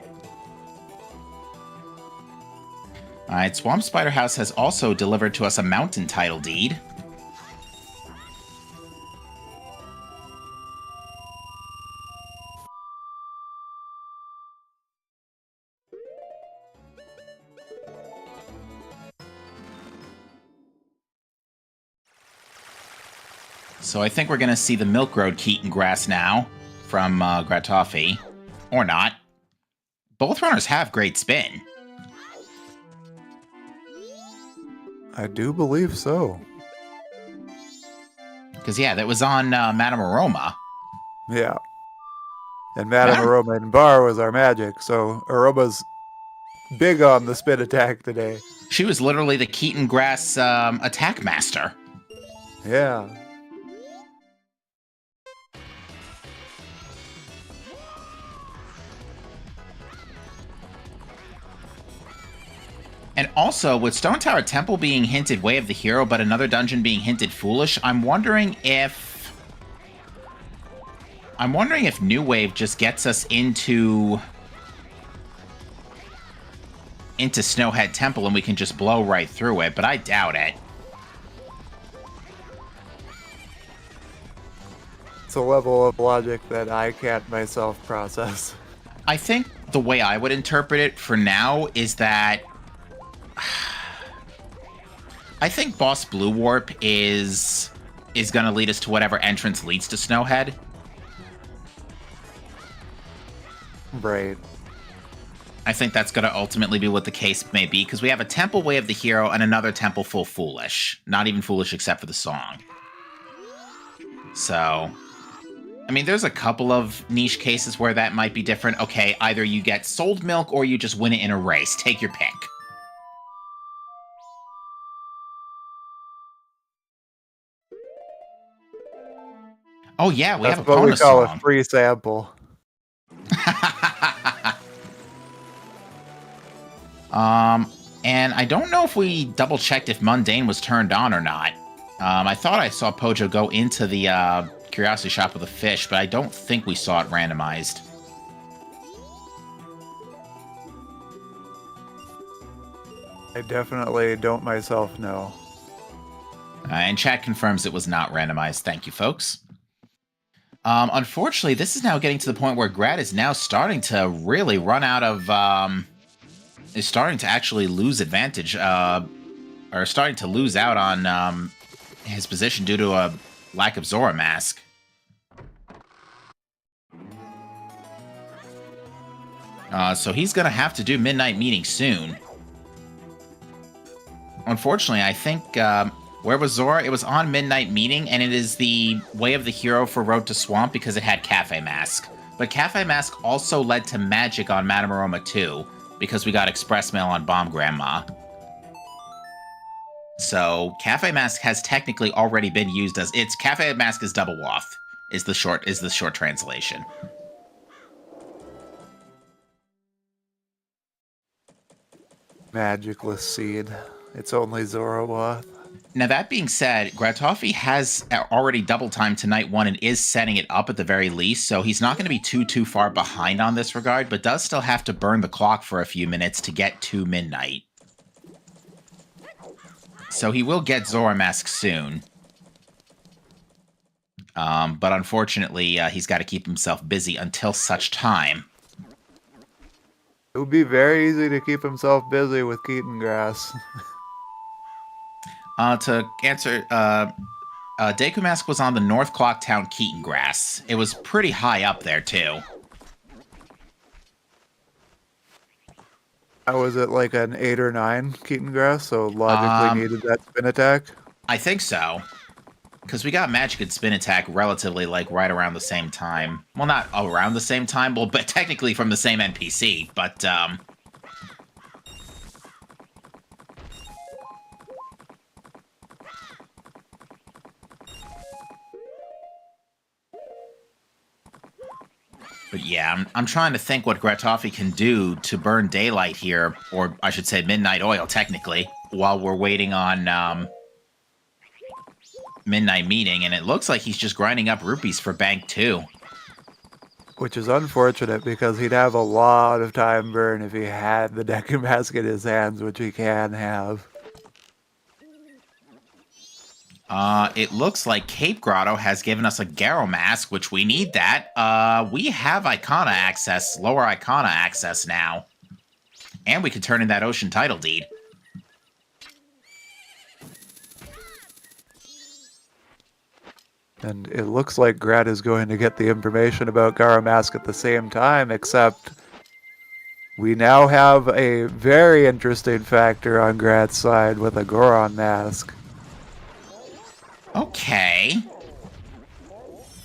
Alright, Swamp Spider House has also delivered to us a mountain title deed. So I think we're going to see the Milk Road Keaton Grass now from Gratoffie. Or not. Both runners have great spin. I do believe so. Because, yeah, that was on Madame Aroma. Yeah. And Madame Aroma and Bar was our magic, so Aroma's big on the spin attack today. She was literally the Keaton Grass attack master. Yeah. And also, with Stone Tower Temple being hinted Way of the Hero, but another dungeon being hinted Foolish, I'm wondering if New Wave just gets us into Snowhead Temple and we can just blow right through it, but I doubt it. It's a level of logic that I can't myself process. I think the way I would interpret it for now is that I think Boss Blue Warp is going to lead us to whatever entrance leads to Snowhead. Right. I think that's going to ultimately be what the case may be, because we have a Temple Way of the Hero and another Temple full Foolish. Not even Foolish except for the song. So, I mean, there's a couple of niche cases where that might be different. Okay, either you get Sold Milk or you just win it in a race. Take your pick. Oh yeah, we have a That's what we Pona call song. a free sample. And I don't know if we double-checked if Mundane was turned on or not. I thought I saw Pojo go into the Curiosity Shop with a fish, but I don't think we saw it randomized. I definitely don't myself know. And chat confirms it was not randomized. Thank you, folks. Unfortunately, this is now getting to the point where Grad is now starting to really run out of... is starting to actually lose advantage, or starting to lose out on his position due to a lack of Zora Mask. So he's going to have to do Midnight Meeting soon. Unfortunately, I think... where was Zora? It was on Midnight Meeting, and it is the Way of the Hero for Road to Swamp because it had Cafe Mask. But Cafe Mask also led to Magic on Madame Aroma 2, because we got Express Mail on Bomb Grandma. So, Cafe Mask has technically already been used as... It's Cafe Mask is Double Waft, is the short translation. Magicless Seed. It's only Zorowath. Now, that being said, Gratoffie has already double time to night 1 and is setting it up at the very least, so he's not going to be too far behind on this regard, but does still have to burn the clock for a few minutes to get to midnight. So he will get Zora Mask soon. But unfortunately, he's got to keep himself busy until such time. It would be very easy to keep himself busy with Keaton grass. To answer, Deku Mask was on the North Clocktown Keaton grass. It was pretty high up there, too. How was it, like an 8 or 9 Keaton grass? So logically needed that spin attack? I think so. Because we got Magic and Spin Attack relatively, like, right around the same time. Well, not around the same time, well, but technically from the same NPC, but, But yeah, I'm trying to think what gratoffie can do to burn daylight here, or I should say midnight oil, technically, while we're waiting on, midnight meeting, and it looks like he's just grinding up rupees for Bank 2. Which is unfortunate because he'd have a lot of time burn if he had the Deku Mask in his hands, which he can have. It looks like Cape Grotto has given us a Garo Mask, which we need that. We have Icona access, lower Icona access now. And we can turn in that Ocean Title Deed. And it looks like Grat is going to get the information about Garo Mask at the same time, except we now have a very interesting factor on Grat's side with a Goron Mask. Okay.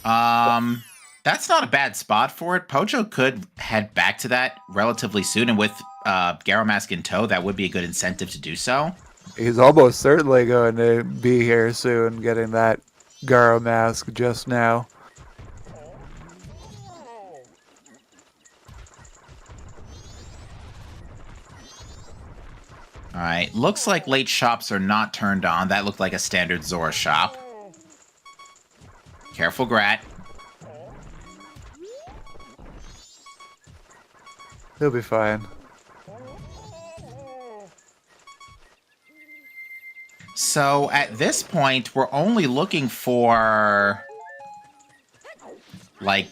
That's not a bad spot for it. Pojo could head back to that relatively soon, and with Garo Mask in tow, that would be a good incentive to do so. He's almost certainly going to be here soon, getting that Garo Mask just now. Alright, looks like late shops are not turned on. That looked like a standard Zora shop. Careful, Grat. He'll be fine. So, at this point, we're only looking for, like,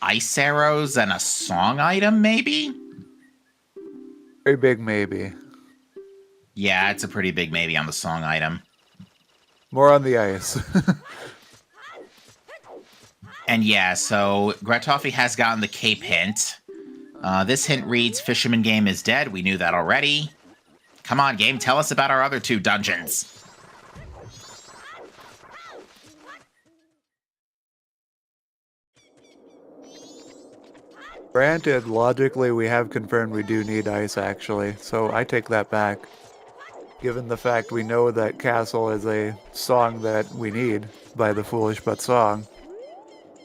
ice arrows and a song item, maybe? Very big maybe. Yeah, it's a pretty big maybe on the song item. More on the ice. And yeah, so gratoffie has gotten the cape hint. This hint reads, Fisherman Game is dead. We knew that already. Come on, game, tell us about our other 2 dungeons. Granted, logically, we have confirmed we do need ice, actually, so I take that back. Given the fact we know that Castle is a song that we need by the Foolish But Song.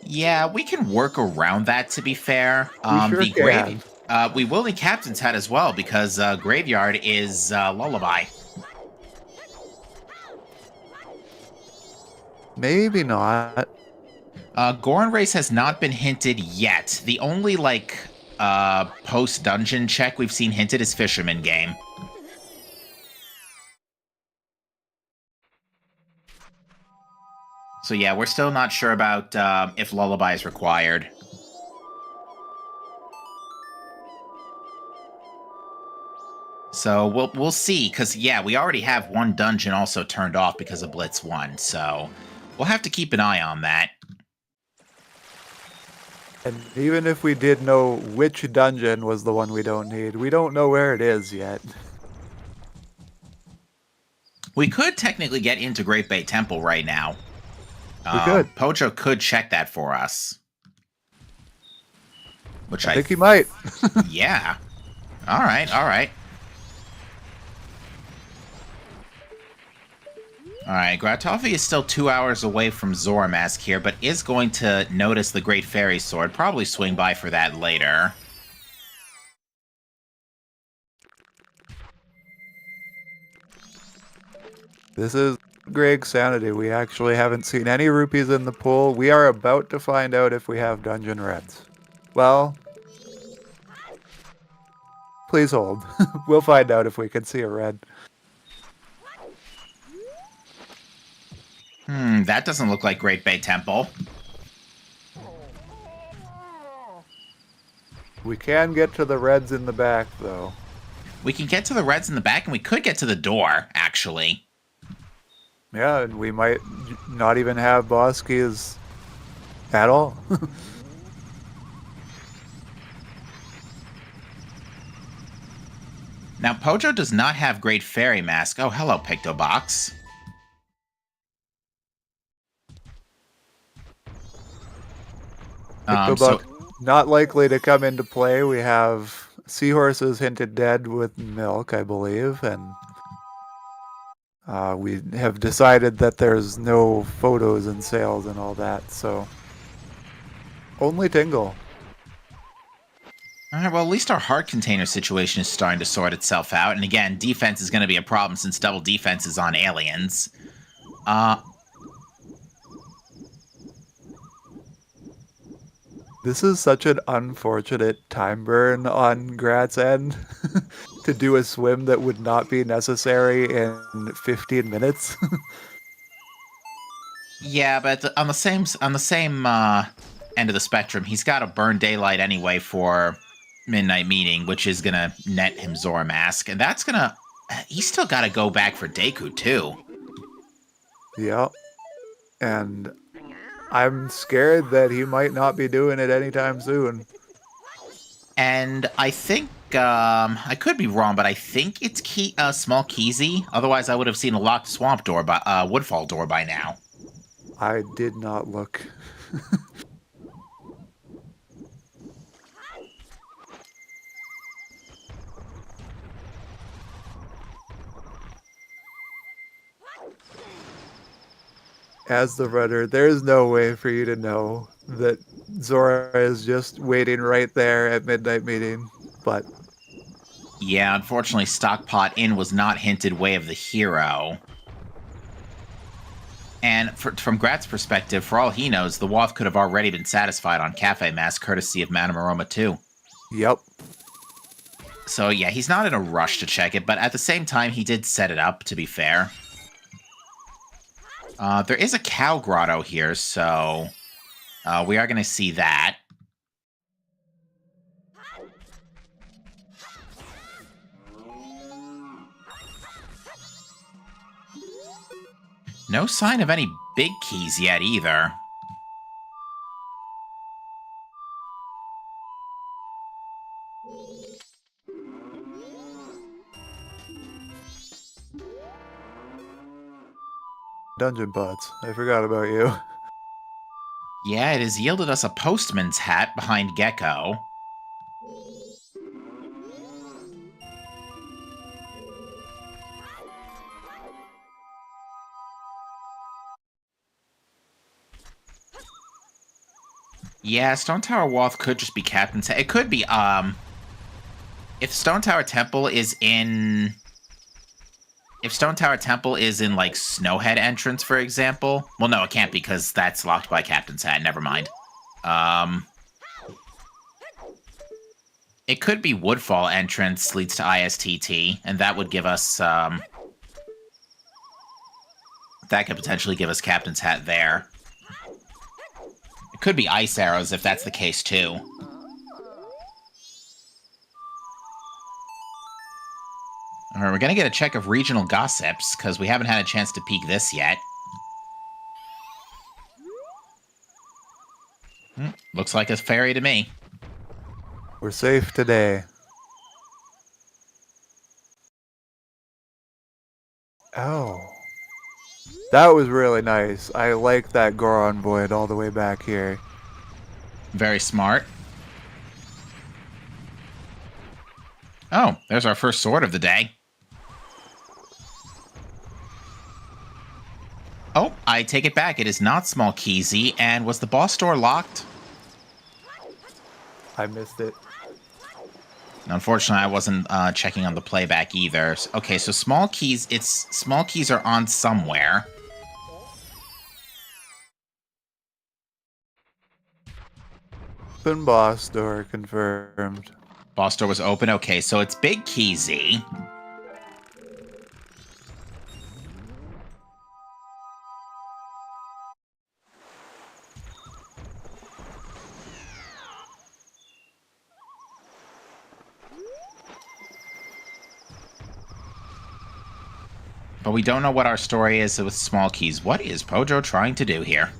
Yeah, we can work around that, to be fair. We sure can. We will need Captain's Hat as well, because Graveyard is Lullaby. Maybe not. Goron Race has not been hinted yet. The only, like, post-dungeon check we've seen hinted is Fisherman Game. So yeah, we're still not sure about if Lullaby is required. So we'll see, because yeah, we already have 1 dungeon also turned off because of Blitz 1, so we'll have to keep an eye on that. And even if we did know which dungeon was the one we don't need, we don't know where it is yet. We could technically get into Great Bay Temple right now. We could. Pojo could check that for us. Which I think he might. Yeah. Alright, alright. Alright, gratoffie is still 2 hours away from Zora Mask here, but is going to notice the Great Fairy Sword. Probably swing by for that later. This is Greg's sanity. We actually haven't seen any rupees in the pool. We are about to find out if we have dungeon reds. Well, please hold. We'll find out if we can see a red. That doesn't look like Great Bay Temple. We can get to the reds in the back, though. We can get to the reds in the back, and we could get to the door, actually. Yeah, and we might not even have boss keys at all. Now, Pojo does not have Great Fairy Mask. Oh, hello, Pictobox. Pictobuck, not likely to come into play. We have seahorses hinted dead with milk, I believe, and we have decided that there's no photos and sales and all that, so only Tingle. All right, well, at least our heart container situation is starting to sort itself out. And again, defense is going to be a problem since double defense is on aliens. This is such an unfortunate time burn on Grat's end to do a swim that would not be necessary in 15 minutes. Yeah, but on the same end of the spectrum, he's got a burn daylight anyway for Midnight Meeting, which is gonna net him Zora Mask, and that's gonna. He's still got to go back for Deku too. Yep, and I'm scared that he might not be doing it anytime soon. And I think I could be wrong, but I think it's Small Keezy. Otherwise, I would have seen a locked swamp door Woodfall door by now. I did not look. As the runner, there's no way for you to know that Zora is just waiting right there at Midnight Meeting, but... Yeah, unfortunately, Stockpot Inn was not hinted Way of the Hero. And from Grat's perspective, for all he knows, the Waff could have already been satisfied on Cafe Mask, courtesy of Madame Aroma 2. Yep. So yeah, he's not in a rush to check it, but at the same time, he did set it up, to be fair. There is a cow grotto here, so we are going to see that. No sign of any big keys yet, either. Dungeon Butts. I forgot about you. Yeah, it has yielded us a postman's hat behind Gecko. Yeah, Stone Tower Waff could just be Captain's Hat. It could be, if Stone Tower Temple is in... If Stone Tower Temple is in, like, Snowhead entrance, for example... Well, no, it can't because that's locked by Captain's Hat. Never mind. It could be Woodfall entrance leads to ISTT, and that would give us, that could potentially give us Captain's Hat there. It could be Ice Arrows if that's the case, too. Alright, we're gonna get a check of regional gossips, because we haven't had a chance to peek this yet. Looks like a fairy to me. We're safe today. Oh. That was really nice. I like that Goron Void all the way back here. Very smart. Oh, there's our first sword of the day. Oh, I take it back. It is not Small Keezy. And was the boss door locked? I missed it. Unfortunately, I wasn't checking on the playback either. Okay, so Small Keys are on somewhere. Open boss door confirmed. Boss door was open. Okay, so it's Big Keezy. But we don't know what our story is with small keys. What is Pojo trying to do here?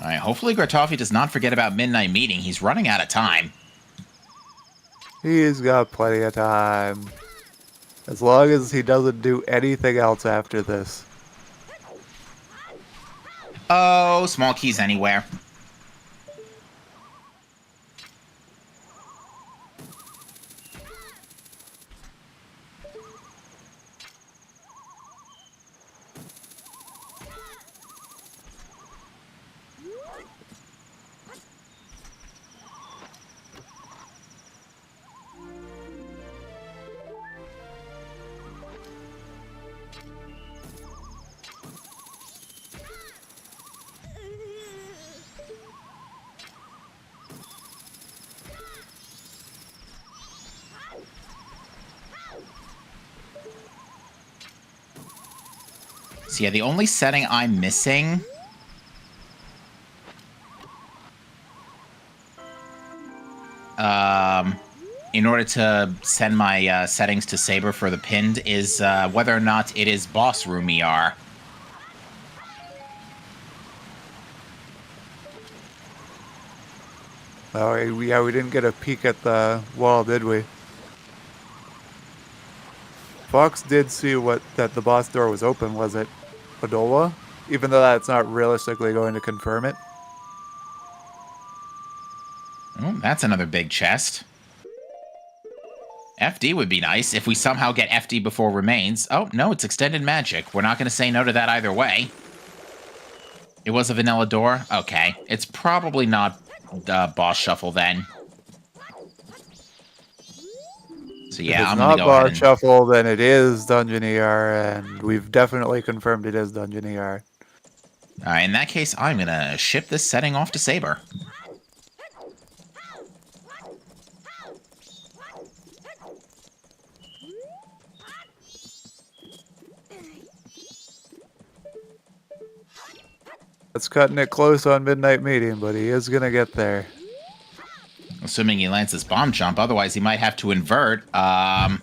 Alright, hopefully gratoffie does not forget about Midnight Meeting. He's running out of time. He's got plenty of time. As long as he doesn't do anything else after this. Oh, small keys anywhere. So yeah, the only setting I'm missing... in order to send my settings to Saber for the pinned is whether or not it is boss room ER. Oh, yeah, we didn't get a peek at the wall, did we? Fox did see that the boss door was open, was it? Adola? Even though that's not realistically going to confirm it. Oh, that's another big chest. FD would be nice if we somehow get FD before remains. Oh, no, it's extended magic. We're not going to say no to that either way. It was a vanilla door? Okay. It's probably not boss shuffle then. So yeah, I'm going to go ahead and... If it's not boss shuffle, then it is Dungeon ER, and we've definitely confirmed it is Dungeon ER. Alright, in that case, I'm going to ship this setting off to Saber. It's cutting it close on Midnight Meeting, but he is going to get there. Assuming he lands his bomb jump, otherwise he might have to invert. I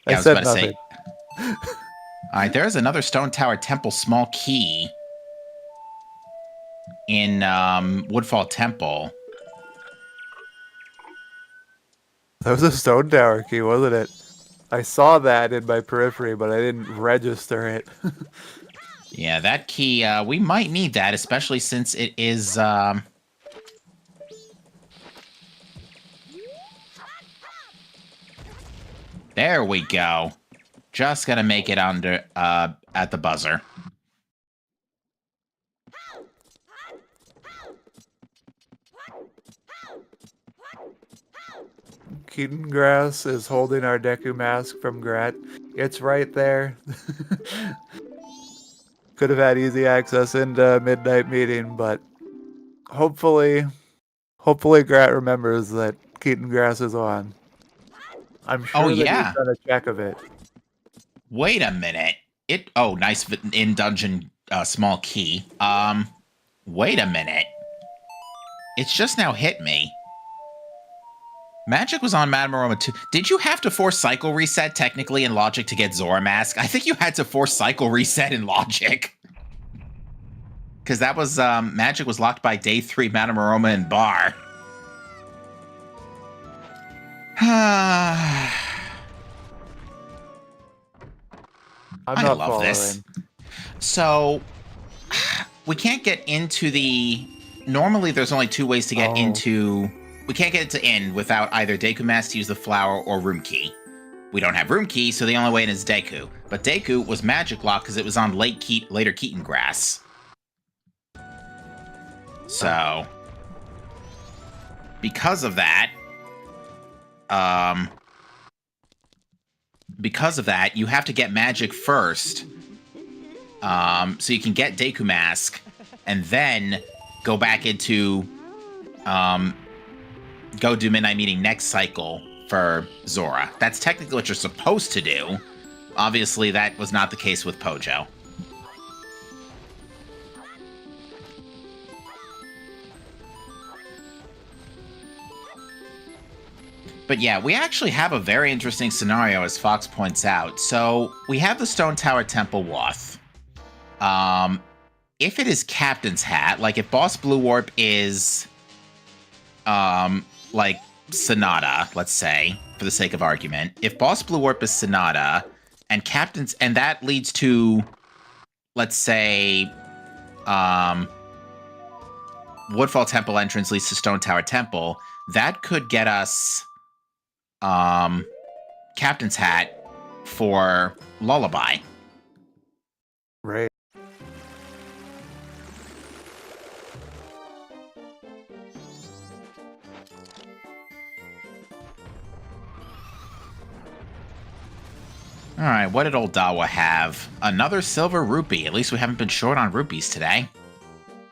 was about to say. Alright, there's another Stone Tower Temple small key in Woodfall Temple. That was a Stone Tower key, wasn't it? I saw that in my periphery, but I didn't register it. Yeah, that key, we might need that, especially since it is, There we go. Just gotta make it under, at the buzzer. Keaton Grass is holding our Deku mask from Grat. It's right there. Could have had easy access into Midnight Meeting, but hopefully Grat remembers that Keaton Grass is on. I'm sure he's done a check of it. Wait a minute. Oh, nice in-dungeon small key. Wait a minute. It's just now hit me. Magic was on Madame Aroma 2. Did you have to force cycle reset technically in Logic to get Zora Mask? I think you had to force cycle reset in Logic. Because that was, Magic was locked by day 3, Madame Aroma and Bar. I love this. So, we can't get into the... Normally, there's only 2 ways to get into... We can't get it to end without either Deku Mask to use the flower or Room Key. We don't have Room Key, so the only way in is Deku. But Deku was magic locked because it was on later Keaton Grass. So, because of that, you have to get magic first, so you can get Deku Mask, and then go back into, go do Midnight Meeting next cycle for Zora. That's technically what you're supposed to do. Obviously, that was not the case with Pojo. But yeah, we actually have a very interesting scenario, as Fox points out. So we have the Stone Tower Temple Wath. If it is Captain's Hat, like if Boss Blue Warp is, like Sonata, let's say, for the sake of argument, if Boss Blue Warp is Sonata, and that leads to, let's say, Woodfall Temple entrance leads to Stone Tower Temple, that could get us Captain's Hat for Lullaby. Right. Alright, what did old Dawa have? Another silver rupee. At least we haven't been short on rupees today.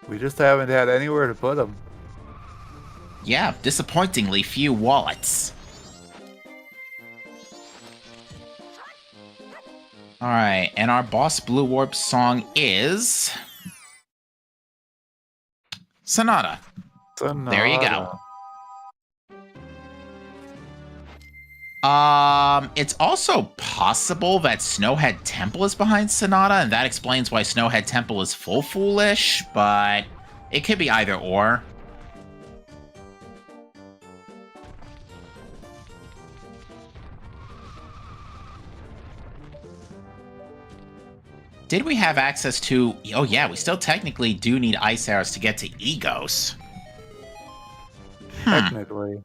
We just haven't had anywhere to put them. Yeah, disappointingly few wallets. Alright, and our Boss Blue Warp song is... Sonata. There you go. It's also possible that Snowhead Temple is behind Sonata, and that explains why Snowhead Temple is full foolish, but it could be either or. Did we have access to... Oh yeah, we still technically do need ice arrows to get to Egos. Technically.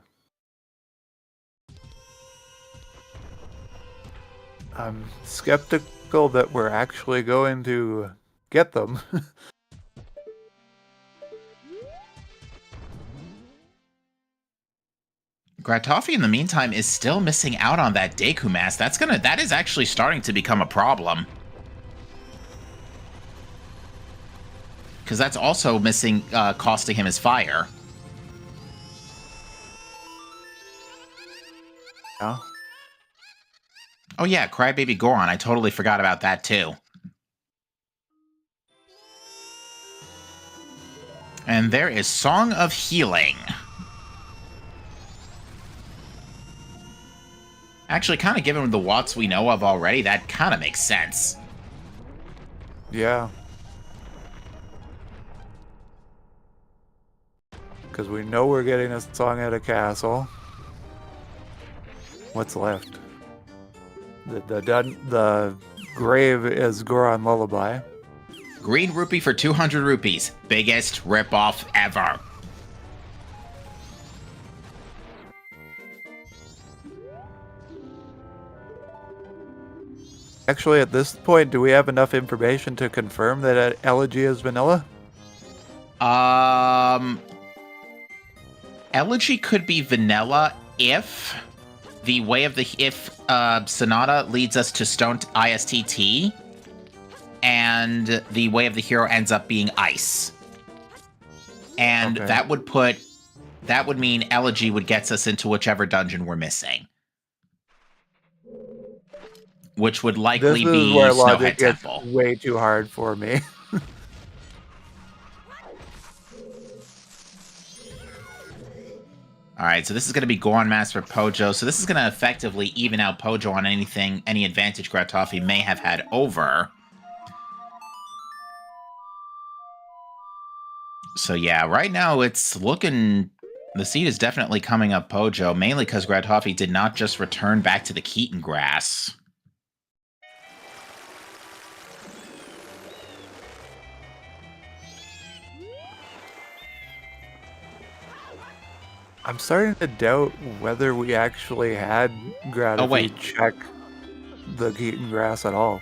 I'm skeptical that we're actually going to get them. Gratoffie, in the meantime, is still missing out on that Deku Mask. That is actually starting to become a problem. Because that's also missing, costing him his fire. Yeah. Oh yeah, Crybaby Goron. I totally forgot about that too. And there is Song of Healing. Actually, kind of given the Watts we know of already, that kind of makes sense. Yeah. Because we know we're getting a song at a castle. What's left? The grave is Goron Lullaby. Green rupee for 200 rupees. Biggest ripoff ever. Actually, at this point, do we have enough information to confirm that Elegy is vanilla? Elegy could be vanilla if the way of the Sonata leads us to Stone ISTT, and the way of the hero ends up being ice, and Okay. that would mean Elegy would get us into whichever dungeon we're missing, which would likely This is be where Snowhead logic gets Temple. way too hard for me. Alright, so this is going to be Goron Mask for Pojo. So this is going to effectively even out Pojo on any advantage Gratoffie may have had over. So yeah, right now it's looking... The seed is definitely coming up Pojo, mainly because Gratoffie did not just return back to the Keaton grass. I'm starting to doubt whether we actually had Gratoffie check the Keaton grass at all.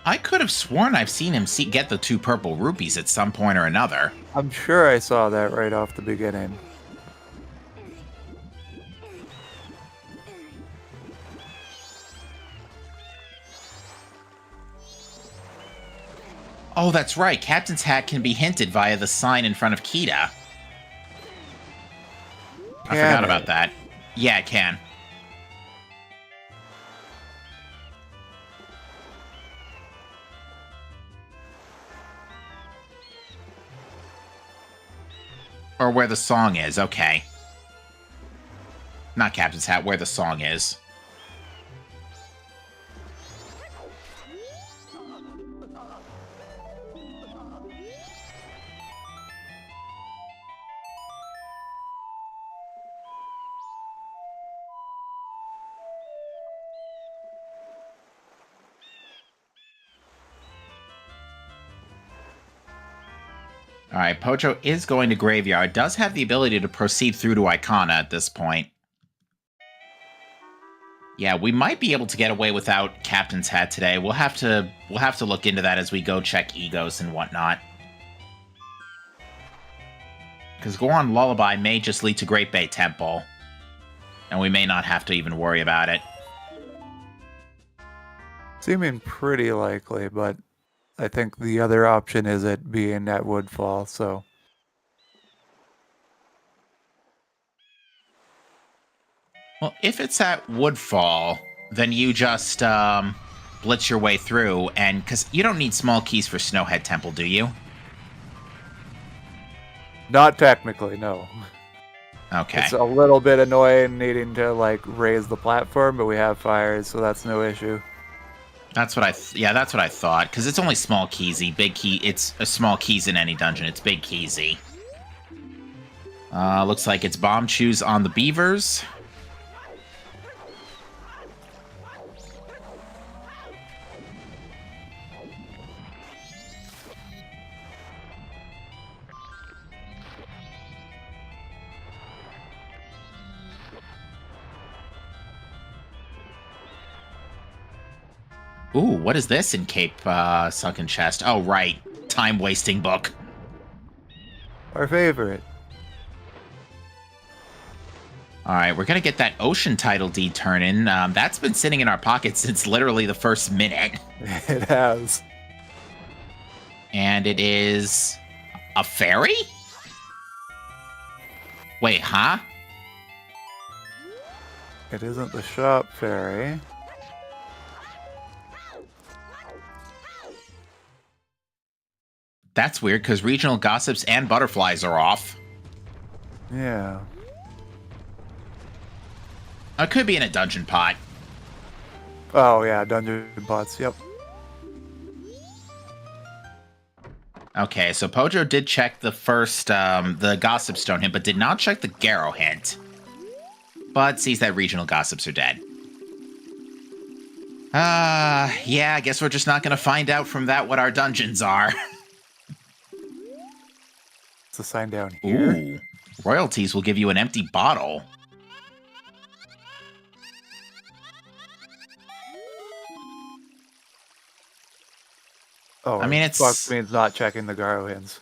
I could have sworn I've seen him get the 2 purple rupees at some point or another. I'm sure I saw that right off the beginning. Oh, that's right. Captain's Hat can be hinted via the sign in front of Kita. I forgot about that. Yeah, it can. Or where the song is, okay. Not Captain's Hat, where the song is. All right, Pojo is going to Graveyard. Does have the ability to proceed through to Icona at this point. Yeah, we might be able to get away without Captain's Hat today. We'll have to look into that as we go check egos and whatnot. Because Goron Lullaby may just lead to Great Bay Temple, and we may not have to even worry about it. Seeming pretty likely, but I think the other option is it being at Woodfall, so... Well, if it's at Woodfall, then you just blitz your way through, and because you don't need small keys for Snowhead Temple, do you? Not technically, no. Okay. It's a little bit annoying needing to, like, raise the platform, but we have fires, so that's no issue. That's what that's what I thought, because it's only small keysy. Big key, it's a small keys in any dungeon. It's big keysy. Looks like it's bomb chews on the beavers. Ooh, what is this in Cape Sunken Chest? Oh, right. Time-wasting book. Our favorite. All right, we're going to get that Ocean Title deed turn in. That's been sitting in our pocket since literally the first minute. It has. And it is a fairy? Wait, huh? It isn't the shop fairy. That's weird, because regional gossips and butterflies are off. Yeah. It could be in a dungeon pot. Oh, yeah, dungeon pots, yep. Okay, so Pojo did check the first, the Gossip Stone hint, but did not check the Garrow hint. But sees that regional gossips are dead. Yeah, I guess we're just not going to find out from that what our dungeons are. It's a sign down here. Ooh, royalties will give you an empty bottle. Oh, I mean, it's... fuck means not checking the Garrow hints.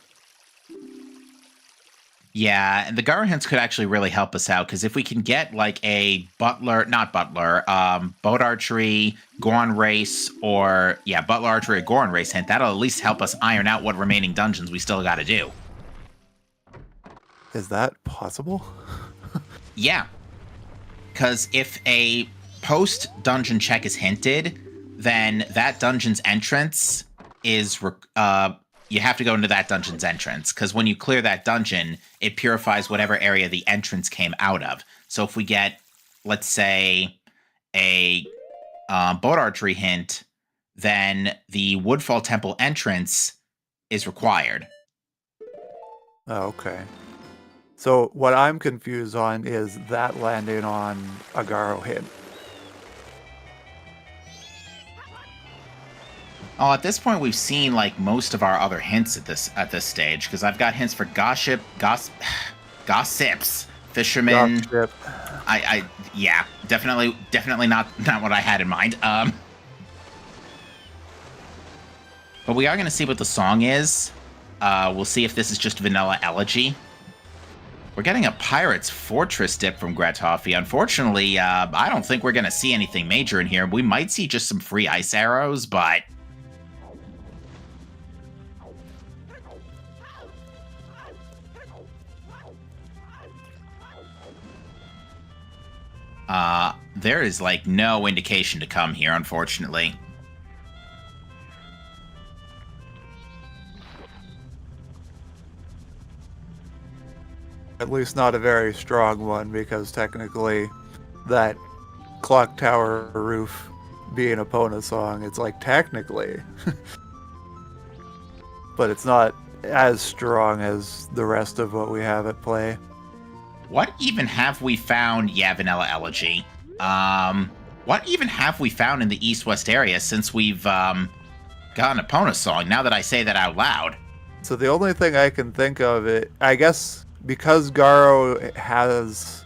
Yeah, and the Garrow hints could actually really help us out, because if we can get, like, a boat archery, Goron race, or, yeah, butler archery or Goron race hint, that'll at least help us iron out what remaining dungeons we still gotta do. Is that possible? Yeah. Because if a post-dungeon check is hinted, then that dungeon's entrance is... you have to go into that dungeon's entrance, because when you clear that dungeon, it purifies whatever area the entrance came out of. So if we get, let's say, a boat archery hint, then the Woodfall Temple entrance is required. Oh, okay. So what I'm confused on is that landing on a Garrow hint. Oh, at this point, we've seen like most of our other hints at this stage, because I've got hints for gossips, fishermen. Gossip. Yeah, definitely not what I had in mind. But we are going to see what the song is. We'll see if this is just vanilla elegy. We're getting a Pirate's Fortress dip from gratoffie. Unfortunately, I don't think we're going to see anything major in here. We might see just some free ice arrows, but... there is, like, no indication to come here, unfortunately. At least not a very strong one, because technically that clock tower roof being a Pona song. It's like technically, but it's not as strong as the rest of what we have at play. What even have we found? Yeah, Vanilla Elegy. What even have we found in the East-West area since we've gotten a Pona song, now that I say that out loud? So the only thing I can think of, I guess, because Garo has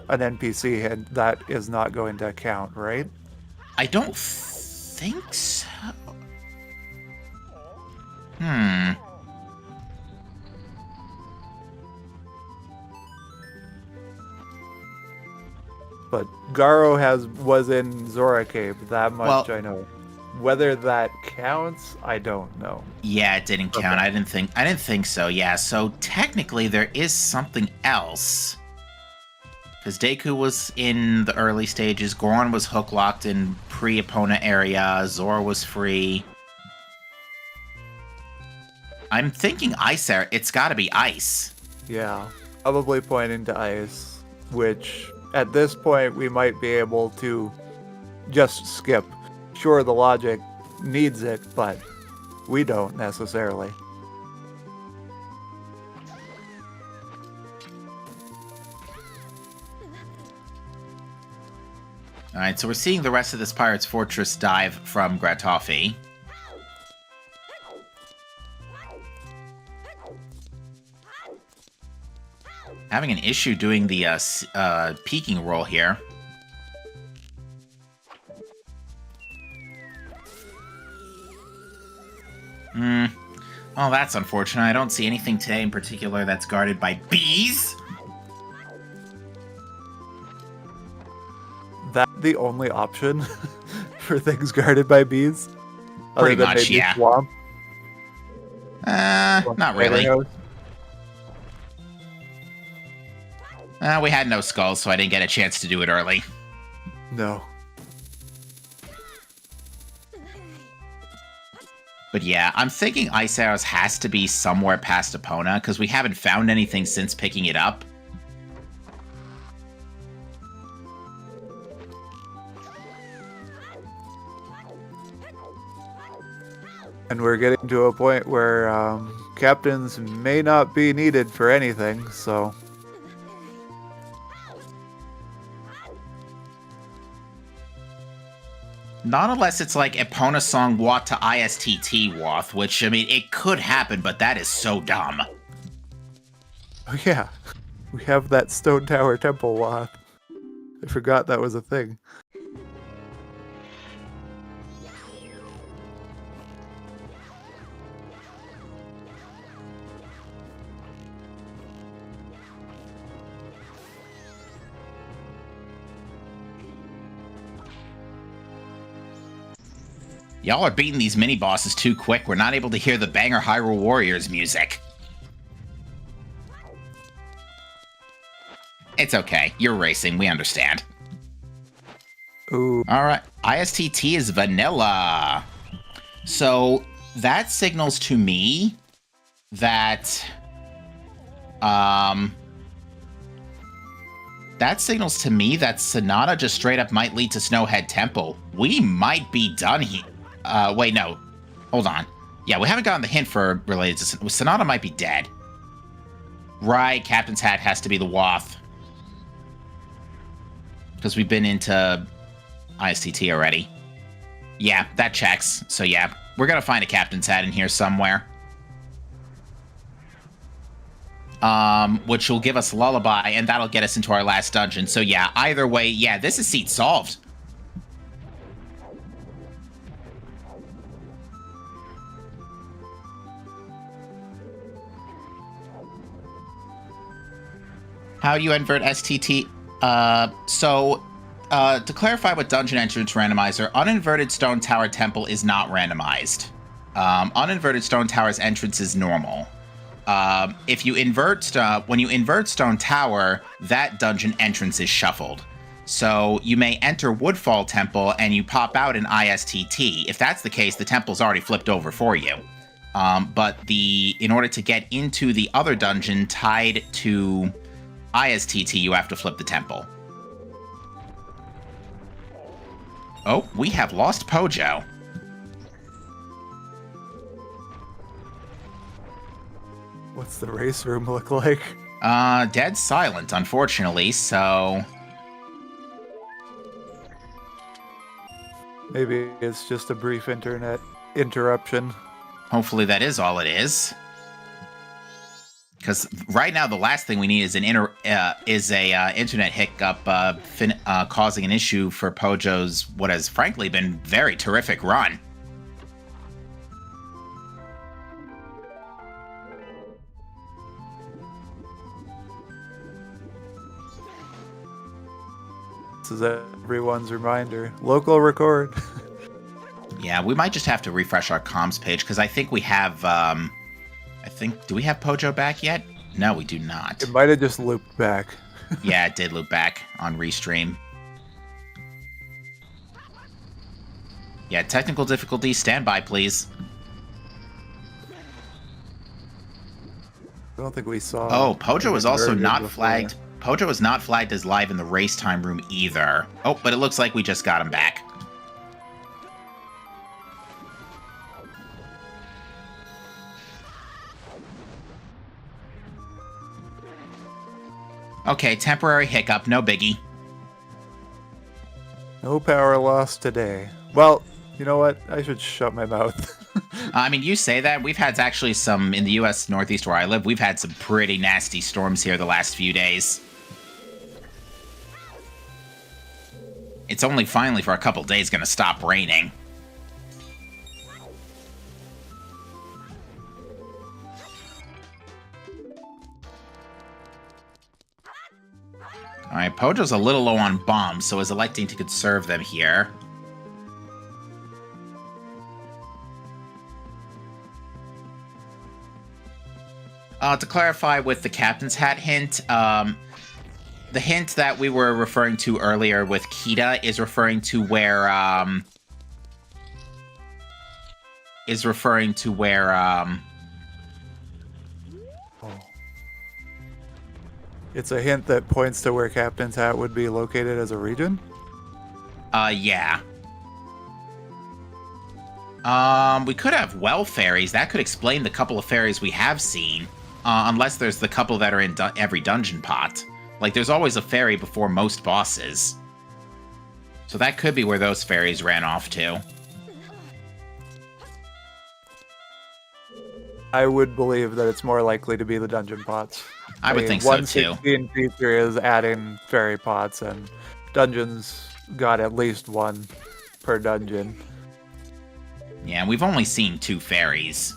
an NPC, and that is not going to count, right? I don't think so. But Garo was in Zora Cave, that much I know. Whether that counts, I don't know. Yeah, it didn't count. Okay. I didn't think so. Yeah, so technically there is something else. Because Deku was in the early stages, Goron was hook locked in pre-Epona area, Zora was free. I'm thinking Ice Air. It's got to be Ice. Yeah, probably pointing to Ice, which at this point we might be able to just skip. Sure, the logic needs it, but we don't necessarily. Alright, so we're seeing the rest of this Pirate's Fortress dive from Gratoffie. Having an issue doing the peeking roll here. Oh, that's unfortunate. I don't see anything today in particular that's guarded by bees. That's the only option for things guarded by bees? Pretty much, yeah. Swamp? Not really. We had no skulls, so I didn't get a chance to do it early. No. But yeah, I'm thinking Ice Arrows has to be somewhere past Epona, because we haven't found anything since picking it up. And we're getting to a point where captains may not be needed for anything, so... Not unless it's like Epona Song Wat to ISTT Wath, which, I mean, it could happen, but that is so dumb. Oh yeah, we have that Stone Tower Temple Wath. I forgot that was a thing. Y'all are beating these mini-bosses too quick. We're not able to hear the banger Hyrule Warriors music. It's okay. You're racing. We understand. Ooh. Alright. ISTT is vanilla. So, that signals to me that... That signals to me that Sonata just straight up might lead to Snowhead Temple. We might be done here. Wait, no. Hold on. Yeah, we haven't gotten the hint for related to... Sonata might be dead. Right, Captain's Hat has to be the Wath. Because we've been into ISTT already. Yeah, that checks. So yeah, we're gonna find a Captain's Hat in here somewhere. Which will give us Lullaby, and that'll get us into our last dungeon. So yeah, either way, yeah, this is seat solved. How do you invert STT? To clarify what dungeon entrance randomizer, uninverted Stone Tower Temple is not randomized. Uninverted Stone Tower's entrance is normal. If you invert, when you invert Stone Tower, that dungeon entrance is shuffled. So you may enter Woodfall Temple and you pop out in ISTT. If that's the case, the temple's already flipped over for you. But in order to get into the other dungeon tied to ISTT, you have to flip the temple. Oh, we have lost Pojo. What's the race room look like? Dead silent, unfortunately, so... Maybe it's just a brief internet interruption. Hopefully that is all it is. Because right now the last thing we need is an internet hiccup causing an issue for Pojo's what has frankly been very terrific run. This is everyone's reminder. Local record. Yeah, we might just have to refresh our comms page because I think we have. Do we have Pojo back yet? No, we do not. It might have just looped back. Yeah, it did loop back on restream. Yeah, technical difficulty. Stand by, please. I don't think we saw. Oh, Pojo is also not before. flagged. Pojo is not flagged as live in the race time room either. Oh, but it looks like we just got him back. Okay, temporary hiccup, no biggie. No power loss today. Well, you know what? I should shut my mouth. I mean, you say that. We've had actually some, in the U.S. Northeast where I live, we've had some pretty nasty storms here the last few days. It's only finally for a couple days going to stop raining. Alright, Pojo's a little low on bombs, so is electing to conserve them here. To clarify with the Captain's Hat hint, the hint that we were referring to earlier with Kita is referring to where, It's a hint that points to where Captain's Hat would be located as a region? Yeah. We could have well fairies. That could explain the couple of fairies we have seen. Unless there's the couple that are in every dungeon pot. Like, there's always a fairy before most bosses. So that could be where those fairies ran off to. I would believe that it's more likely to be the dungeon pots. I would think so, too. 116 feature is adding fairy pots, and dungeons got at least one per dungeon. Yeah, we've only seen 2 fairies.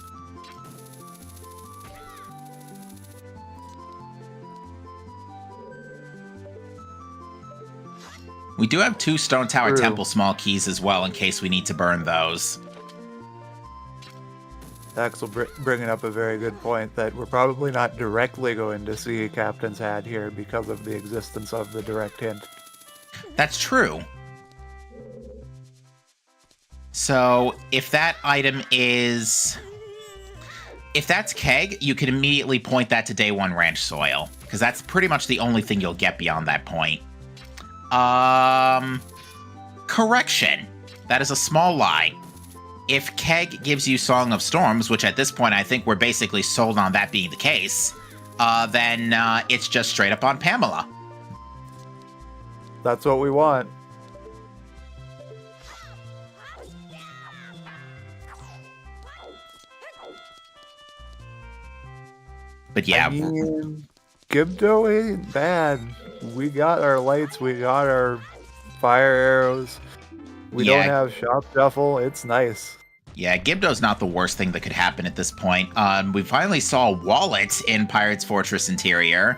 We do have 2 Stone Tower True. Temple small keys as well, in case we need to burn those. Axel bringing up a very good point that we're probably not directly going to see Captain's Hat here because of the existence of the direct hint. That's true. So, if that item is... If that's Keg, you can immediately point that to Day 1 Ranch Soil, because that's pretty much the only thing you'll get beyond that point. Correction. That is a small lie. If Keg gives you Song of Storms, which at this point I think we're basically sold on that being the case, then it's just straight up on Pamela. That's what we want. But yeah. I mean, Gibdo ain't bad. We got our lights, we got our fire arrows. We don't have shop shuffle. It's nice. Yeah, Gibdo's not the worst thing that could happen at this point. We finally saw Wallet in Pirate's Fortress Interior.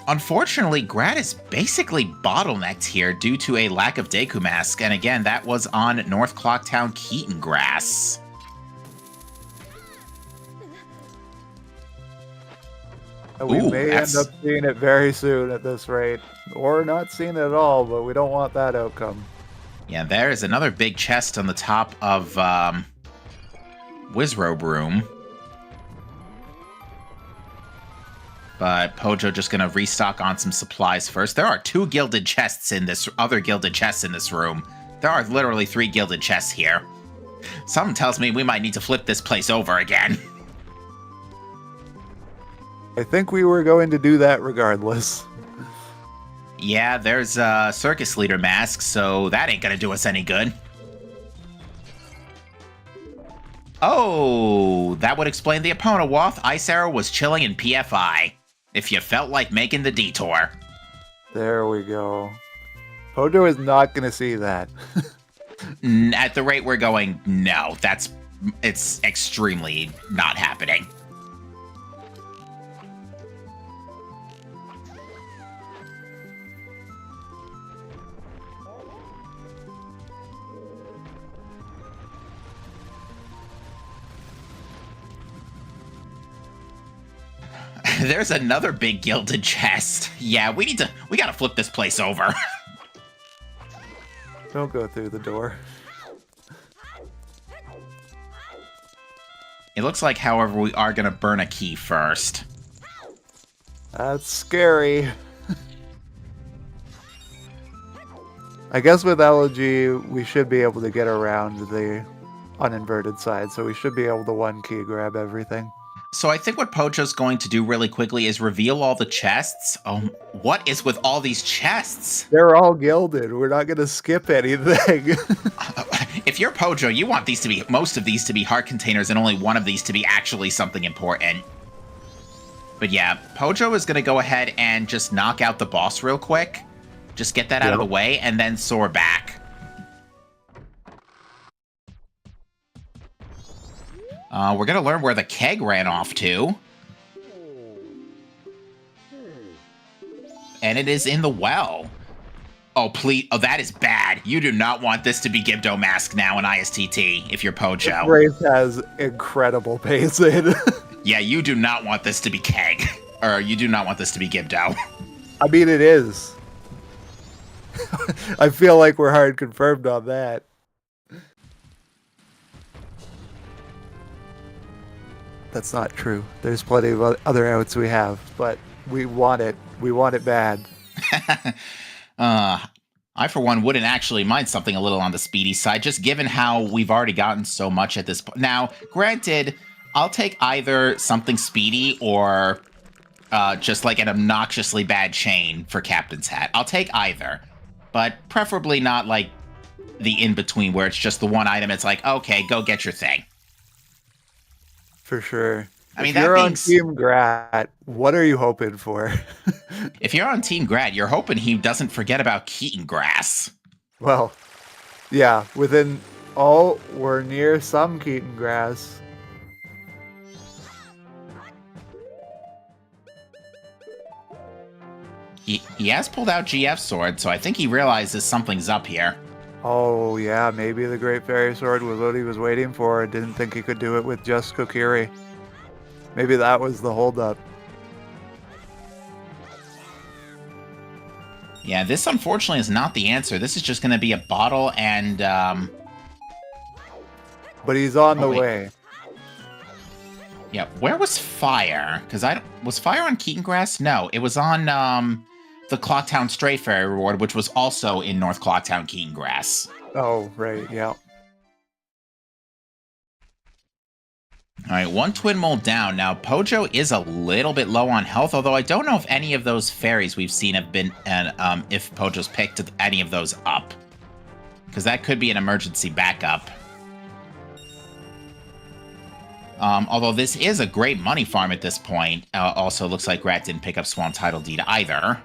Unfortunately, Grad is basically bottlenecked here due to a lack of Deku Mask, and again, that was on North Clocktown Keaton Grass. We may end up seeing it very soon at this rate. Or not seeing it at all, but we don't want that outcome. Yeah, there is another big chest on the top of Wizrobe Room. But Pojo just gonna restock on some supplies first. There are 2 gilded chests in this, other gilded chests in this room. There are literally 3 gilded chests here. Something tells me we might need to flip this place over again. I think we were going to do that regardless. Yeah, there's a circus leader mask, so that ain't gonna do us any good. Oh, that would explain the Pojolonewolf. Ice Arrow was chilling in PFI. If you felt like making the detour. There we go. Pojo is not going to see that. At the rate we're going, no. It's extremely not happening. There's another big gilded chest. Yeah, we gotta flip this place over. Don't go through the door. It looks like, however, we are gonna burn a key first. That's scary. I guess with Elegy, we should be able to get around the uninverted side, so we should be able to one key grab everything. So I think what Pojo's going to do really quickly is reveal all the chests. Oh, what is with all these chests? They're all gilded. We're not going to skip anything. If you're Pojo, you want most of these to be heart containers and only one of these to be actually something important. But yeah, Pojo is going to go ahead and just knock out the boss real quick. Just get that out of the way and then soar back. We're going to learn where the keg ran off to. And it is in the well. Oh, please. Oh, that is bad. You do not want this to be Gibdo Mask now in ISTT if you're Pojo. This race has incredible pacing. Yeah, you do not want this to be keg. Or you do not want this to be Gibdo. I mean, it is. I feel like we're hard confirmed on that. That's not true. There's plenty of other outs we have, but we want it. We want it bad. I, for one, wouldn't actually mind something a little on the speedy side, just given how we've already gotten so much at this point. Now, granted, I'll take either something speedy or just like an obnoxiously bad chain for Captain's Hat. I'll take either, but preferably not like the in-between where it's just the one item. It's like, okay, go get your thing. For sure. I mean, if you're on Team Grat, what are you hoping for? If you're on Team Grat, you're hoping he doesn't forget about Keaton Grass. Well, yeah, within all or near some Keaton Grass. He has pulled out GF Sword, so I think he realizes something's up here. Oh, yeah, maybe the Great Fairy Sword was what he was waiting for. Didn't think he could do it with just Kokiri. Maybe that was the holdup. Yeah, this unfortunately is not the answer. This is just going to be a bottle and, But he's on the way. Yeah, where was Fire? Because was Fire on Keaton Grass? No, it was on, the Clocktown Stray Fairy reward, which was also in North Clocktown Keaton Grass. Oh, right, yeah. Alright, one Twin Mold down. Now, Pojo is a little bit low on health, although I don't know if any of those fairies we've seen have been, if Pojo's picked any of those up. Because that could be an emergency backup. Although this is a great money farm at this point. Also, looks like Rat didn't pick up Swan Title Deed either.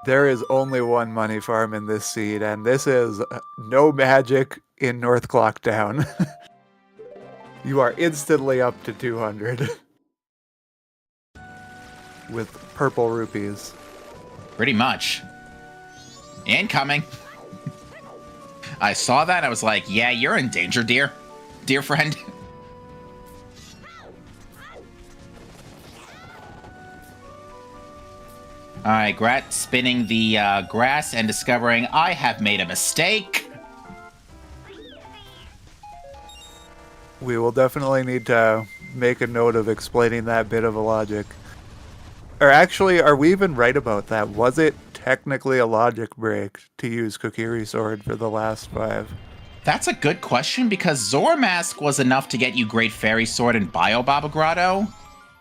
There is only one money farm in this seed, and this is no magic in North Clocktown. You are instantly up to 200. With purple rupees. Pretty much. Incoming. I saw that, I was like, yeah, you're in danger, dear. Dear friend. Alright, Grat spinning the grass and discovering I have made a mistake. We will definitely need to make a note of explaining that bit of a logic. Or actually, are we even right about that? Was it technically a logic break to use Kokiri Sword for the last 5? That's a good question, because Zora Mask was enough to get you Great Fairy Sword and Biobaba Grotto,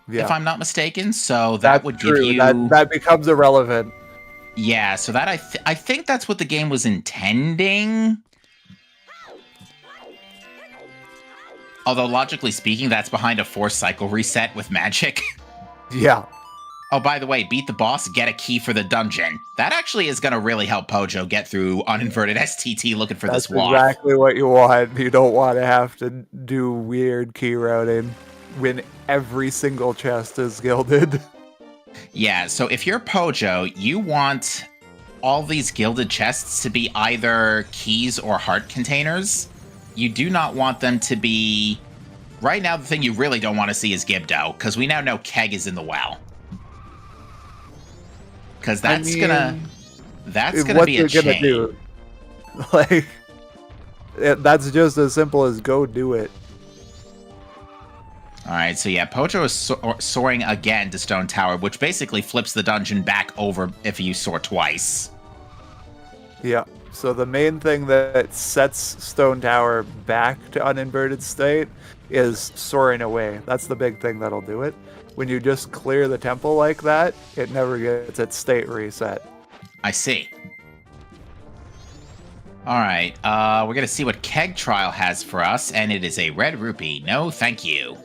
Yeah, if I'm not mistaken. So that that's would true. give you... That becomes irrelevant. Yeah, so that I think that's what the game was intending. Although, logically speaking, that's behind a 4-cycle reset with magic. Yeah. Oh, by the way, beat the boss, get a key for the dungeon. That actually is going to really help Pojo get through uninverted STT looking for That's this waff. exactly what you want. You don't want to have to do weird key routing when every single chest is gilded. Yeah, so if you're Pojo, you want all these gilded chests to be either keys or heart containers. You do not want them to be... Right now, the thing you really don't want to see is Gibdo, because we now know Keg is in the well. Because that's gonna be a chain. Do? Like, that's just as simple as go do it. All right, so yeah, Pojo is soaring again to Stone Tower, which basically flips the dungeon back over if you soar twice. Yeah. So the main thing that sets Stone Tower back to uninverted state is soaring away. That's the big thing that'll do it. When you just clear the temple like that, it never gets its state reset. I see. All right, we're going to see what Keg Trial has for us, and it is a red rupee. No, thank you.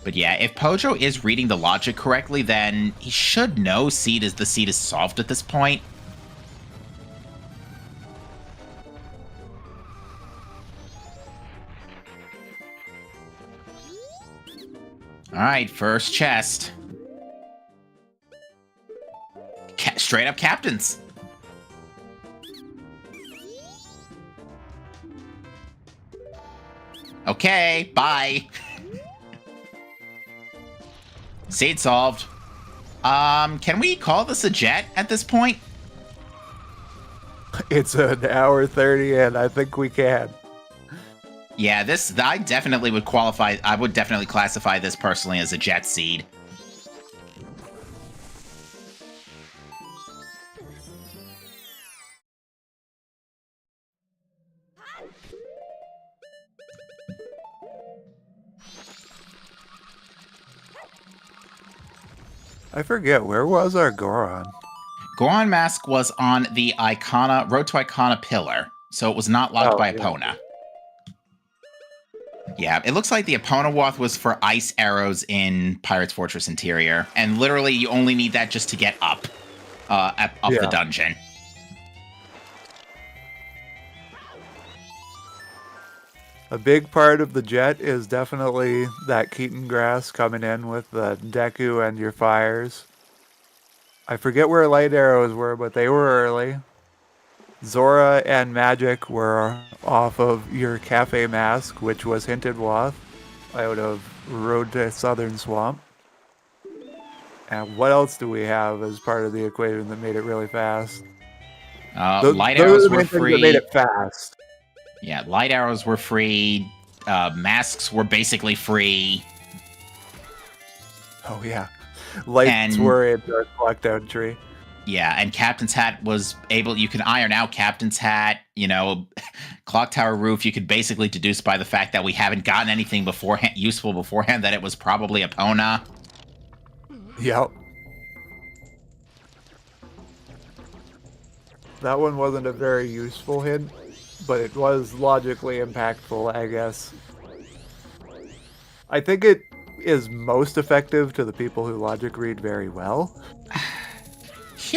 But yeah, if Pojo is reading the logic correctly, then he should know the seed is solved at this point. All right, first chest. Straight up captains. Okay, bye. Seed solved. Can we call this a jet at this point? It's an hour 30, and I think we can. Yeah, I definitely would qualify. I would definitely classify this personally as a jet seed. I forget, where was our Goron? Goron Mask was on the Road to Icona pillar, so it was not locked by Epona. Yeah, it looks like the Epona was for ice arrows in Pirate's Fortress Interior, and literally you only need that just to get up the dungeon. A big part of the jet is definitely that Keaton grass coming in with the Deku and your fires. I forget where light arrows were, but they were early. Zora and Magic were off of your Cafe Mask, which was Hinted Wath, out of Road to Southern Swamp. And what else do we have as part of the equation that made it really fast? Light arrows were free. That made it fast. Yeah, light arrows were free. Masks were basically free. Oh yeah, lights were in our lockdown tree. Yeah, and Captain's Hat was you can iron out Captain's Hat, Clock Tower Roof, you could basically deduce by the fact that we haven't gotten anything useful beforehand that it was probably Epona. Yep. That one wasn't a very useful hint, but it was logically impactful, I guess. I think it is most effective to the people who logic read very well.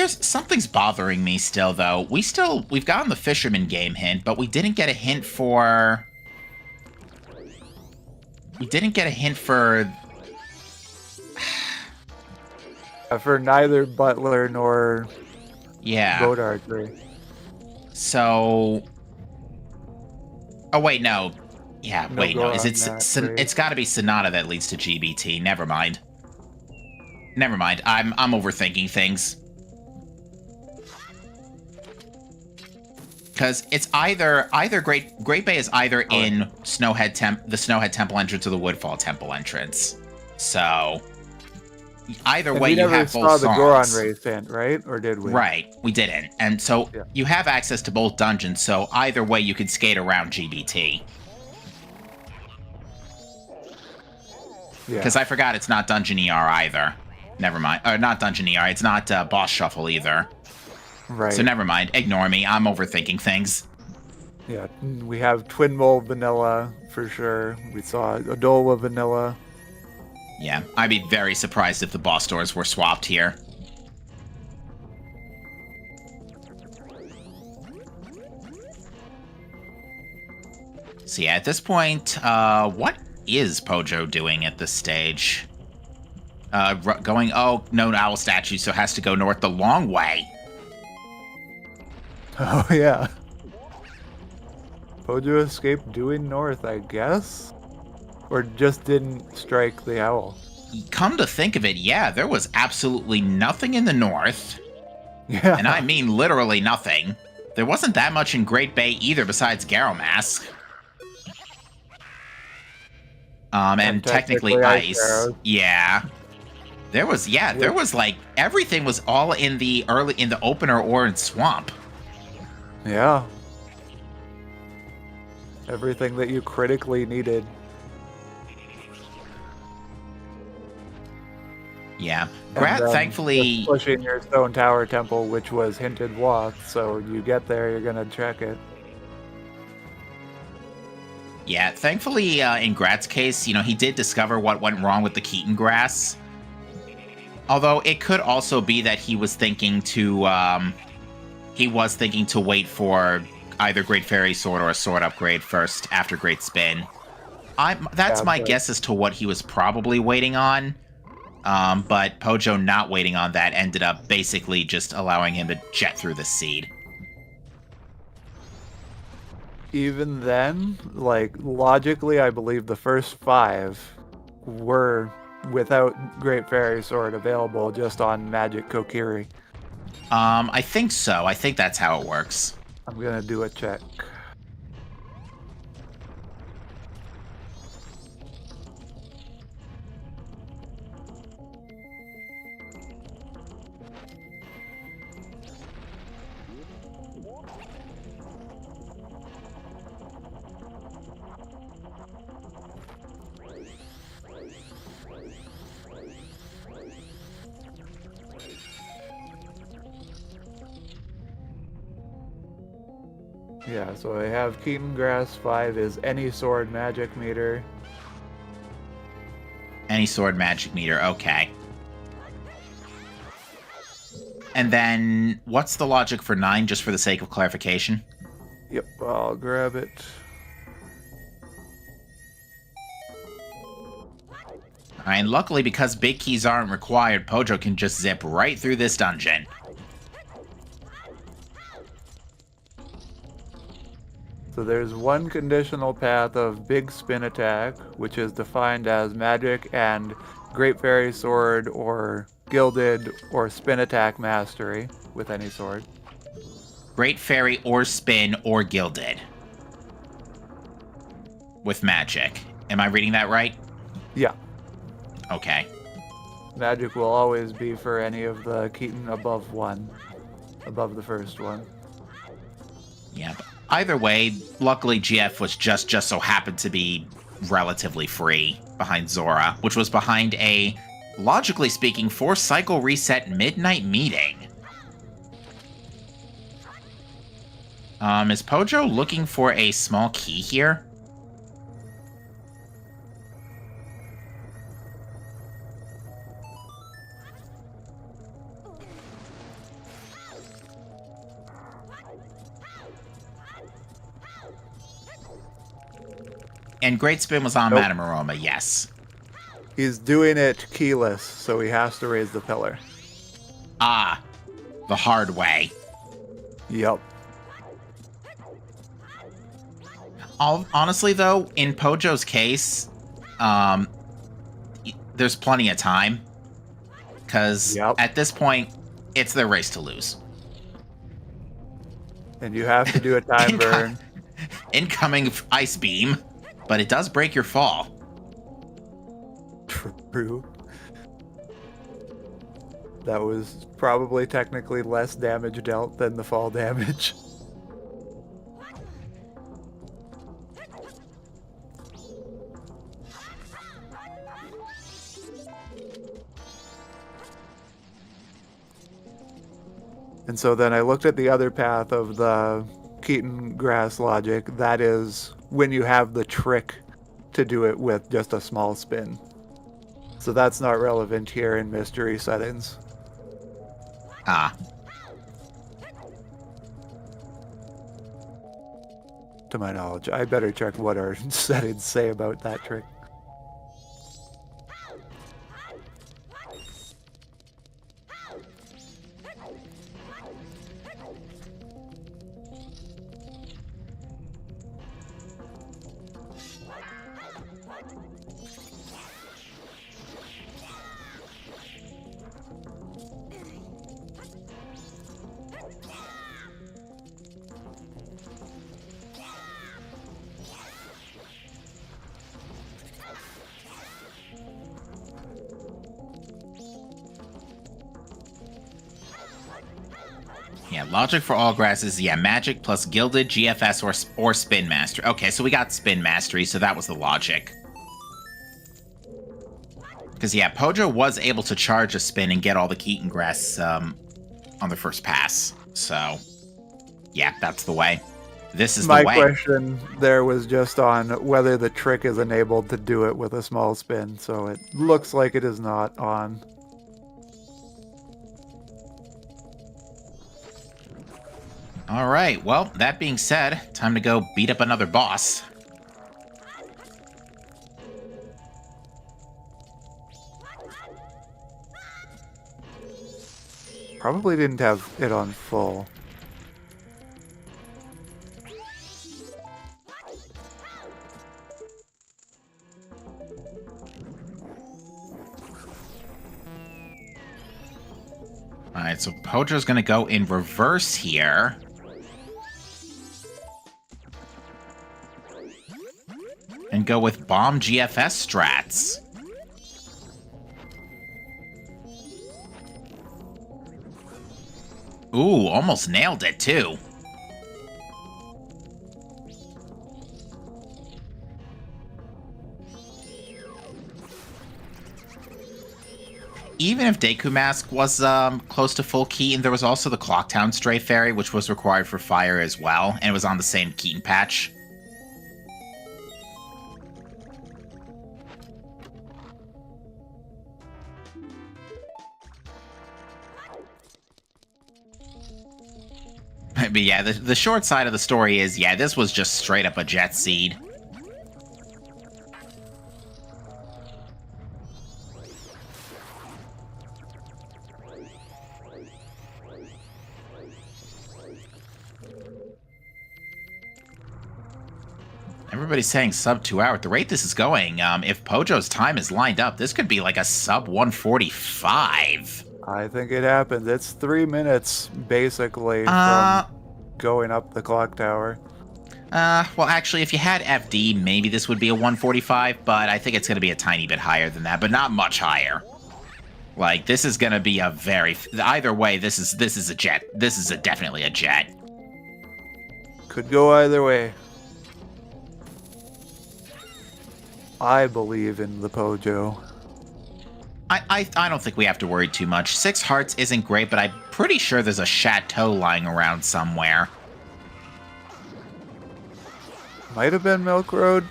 Something's bothering me still, though. We've gotten the Fisherman game hint, but we didn't get a hint for... For neither Butler nor boat archery. So... Oh, wait, no. Yeah, No, wait, no. Is it... It's got to be Sonata that leads to GBT. Never mind. I'm overthinking things. Because it's either Great Bay is either in the Snowhead Temple entrance or the Woodfall Temple entrance. So either And way, we you never have saw both the songs. Goron race hint, right? Or did we? Right, we didn't. And so Yeah. you have access to both dungeons, so either way you could skate around GBT. Yeah. Because I forgot it's not Dungeon ER either. Never mind. Or not Dungeon ER, it's not Boss Shuffle either. Right. So never mind, ignore me, I'm overthinking things. Yeah, we have Twin Mole Vanilla for sure. We saw Adola Vanilla. Yeah, I'd be very surprised if the boss doors were swapped here. So yeah, at this point, what is Pojo doing at this stage? Going, oh, no owl statue, so has to go north the long way. Oh, yeah. Pojo escaped due north, I guess? Or just didn't strike the owl? Come to think of it, yeah, there was absolutely nothing in the north. Yeah. And I mean literally nothing. There wasn't that much in Great Bay either besides Garomask. And technically ice. Arrows. Yeah. There was like everything was all in the opener or in swamp. Yeah. Everything that you critically needed. Yeah. And Grat then thankfully just pushing your Stone Tower Temple, which was hinted Wath, so you get there, you're gonna check it. Yeah, thankfully in Grat's case, he did discover what went wrong with the Keaton grass. Although it could also be that he was thinking to wait for either Great Fairy Sword or a sword upgrade first after Great Spin. That's my guess as to what he was probably waiting on. But Pojo not waiting on that ended up basically just allowing him to jet through the seed. Even then, like, logically, I believe the first 5 were without Great Fairy Sword available, just on Magic Kokiri. I think so. I think that's how it works. I'm gonna do a check. Yeah, so I have Keaton Grass 5 is any sword magic meter. Any sword magic meter, okay. And then, what's the logic for 9, just for the sake of clarification? Yep, I'll grab it. Alright, and luckily, because big keys aren't required, Pojo can just zip right through this dungeon. So there's one conditional path of Big Spin Attack, which is defined as magic and Great Fairy Sword or Gilded or Spin Attack Mastery with any sword. Great Fairy or Spin or Gilded. With magic. Am I reading that right? Yeah. Okay. Magic will always be for any of the Keaton above 1. Above the first one. Yeah, but either way, luckily GF was just so happened to be relatively free behind Zora, which was behind a, logically speaking, 4-cycle reset midnight meeting. Is Pojo looking for a small key here? And Great Spin was on Nope. Madame Aroma, yes. He's doing it keyless, so he has to raise the pillar. Ah, the hard way. Yep. Honestly, though, in Pojo's case, there's plenty of time. Because at this point, it's their race to lose. And you have to do a time burn. Incoming Ice Beam, but it does break your fall. True. that was probably technically less damage dealt than the fall damage. And so then I looked at the other path of the Keaton grass logic. That is when you have the trick to do it with just a small spin. So that's not relevant here in mystery settings. Ah. To my knowledge. I better check what our settings say about that trick. Yeah, logic for all grasses. Yeah, magic plus gilded, GFS, or spin mastery. Okay, so we got spin mastery, so that was the logic. Because, yeah, Pojo was able to charge a spin and get all the Keaton grass on the first pass. So, yeah, that's the way. This is the way. My question there was just on whether the trick is enabled to do it with a small spin, so it looks like it is not on. All right, well, that being said, time to go beat up another boss. Probably didn't have it on full. Alright, so Pojo's gonna go in reverse here. And go with bomb GFS strats. Ooh, almost nailed it too. Even if Deku Mask was close to full Keaton, there was also the Clocktown Stray Fairy, which was required for fire as well, and it was on the same Keaton patch. But yeah, the short side of the story is, yeah, this was just straight up a Jet Seed. Everybody's saying sub 2 hour. At the rate this is going, if Pojo's time is lined up, this could be like a sub 145. I think it happens. It's 3 minutes, basically, from going up the clock tower. Well, actually, if you had FD, maybe this would be a 145, but I think it's going to be a tiny bit higher than that, but not much higher. Like, this is going to be a very... Either way, this is a jet. This is definitely a jet. Could go either way. I believe in the Pojo. I don't think we have to worry too much. 6 hearts isn't great, but I'm pretty sure there's a chateau lying around somewhere. Might have been Milk Road,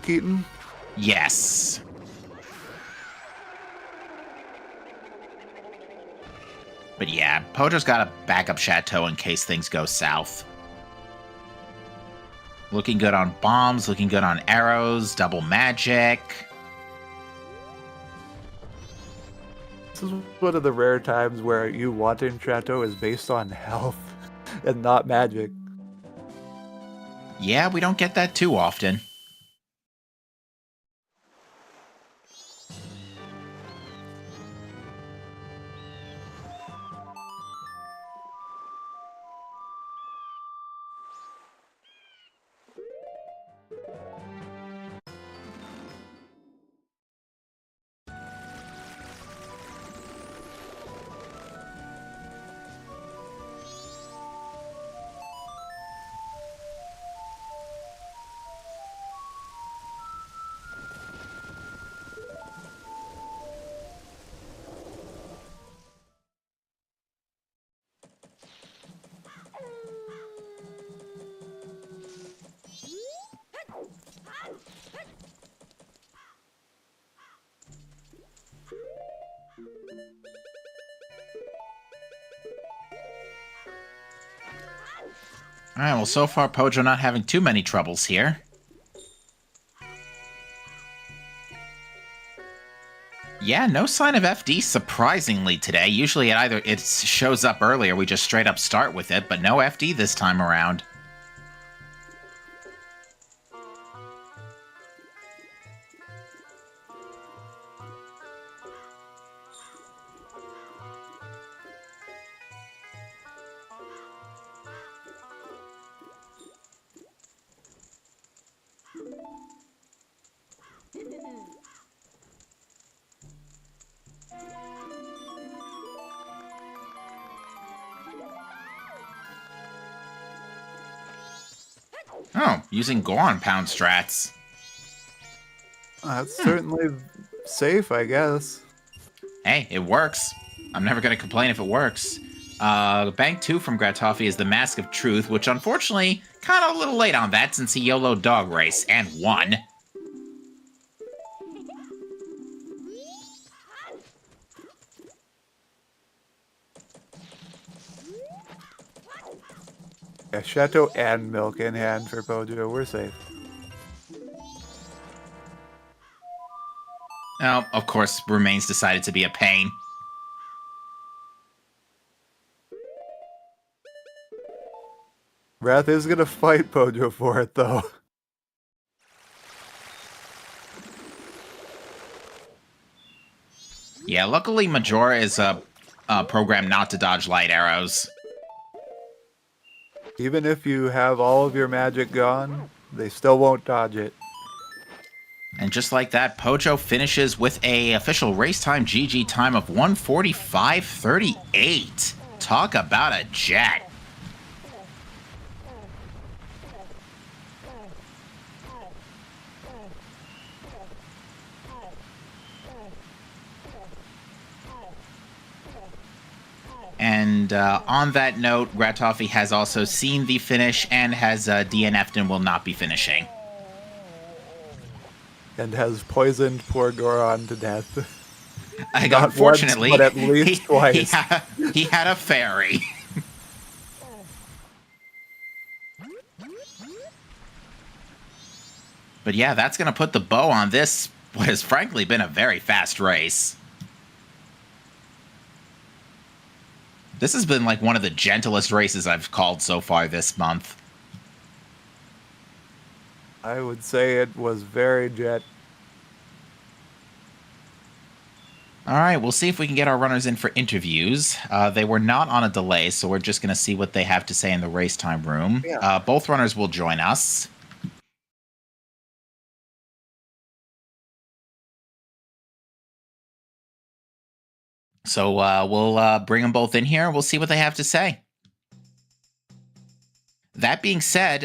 Keaton? Yes. But yeah, Pojo's got a backup chateau in case things go south. Looking good on bombs, looking good on arrows, double magic. This is one of the rare times where you wanting Chateau is based on health and not magic. Yeah, we don't get that too often. All right, well, so far, Pojo not having too many troubles here. Yeah, no sign of FD, surprisingly, today. Usually it shows up early or we just straight up start with it, but no FD this time around. Oh, using Goron pound strats. That's certainly safe, I guess. Hey, it works. I'm never going to complain if it works. Bank 2 from Gratoffie is the Mask of Truth, which unfortunately, kind of a little late on that since he YOLO dog race, and won. Yeah, Chateau and milk in hand for Pojo. We're safe. Oh, of course, Remains decided to be a pain. Wrath is gonna fight Pojo for it, though. Yeah, luckily Majora is programmed not to dodge light arrows. Even if you have all of your magic gone, they still won't dodge it. And just like that, Pojo finishes with a official race time GG time of 1:45:38. Talk about a jet. And on that note, Gratoffie has also seen the finish and has DNF'd and will not be finishing. And has poisoned poor Goron to death. Unfortunately, once, but at least twice. He had a fairy. But yeah, that's going to put the bow on this, what has frankly been a very fast race. This has been like one of the gentlest races I've called so far this month. I would say it was very jet. All right, we'll see if we can get our runners in for interviews. They were not on a delay, so we're just going to see what they have to say in the race time room. Yeah. Both runners will join us. So we'll bring them both in here. We'll see what they have to say. That being said,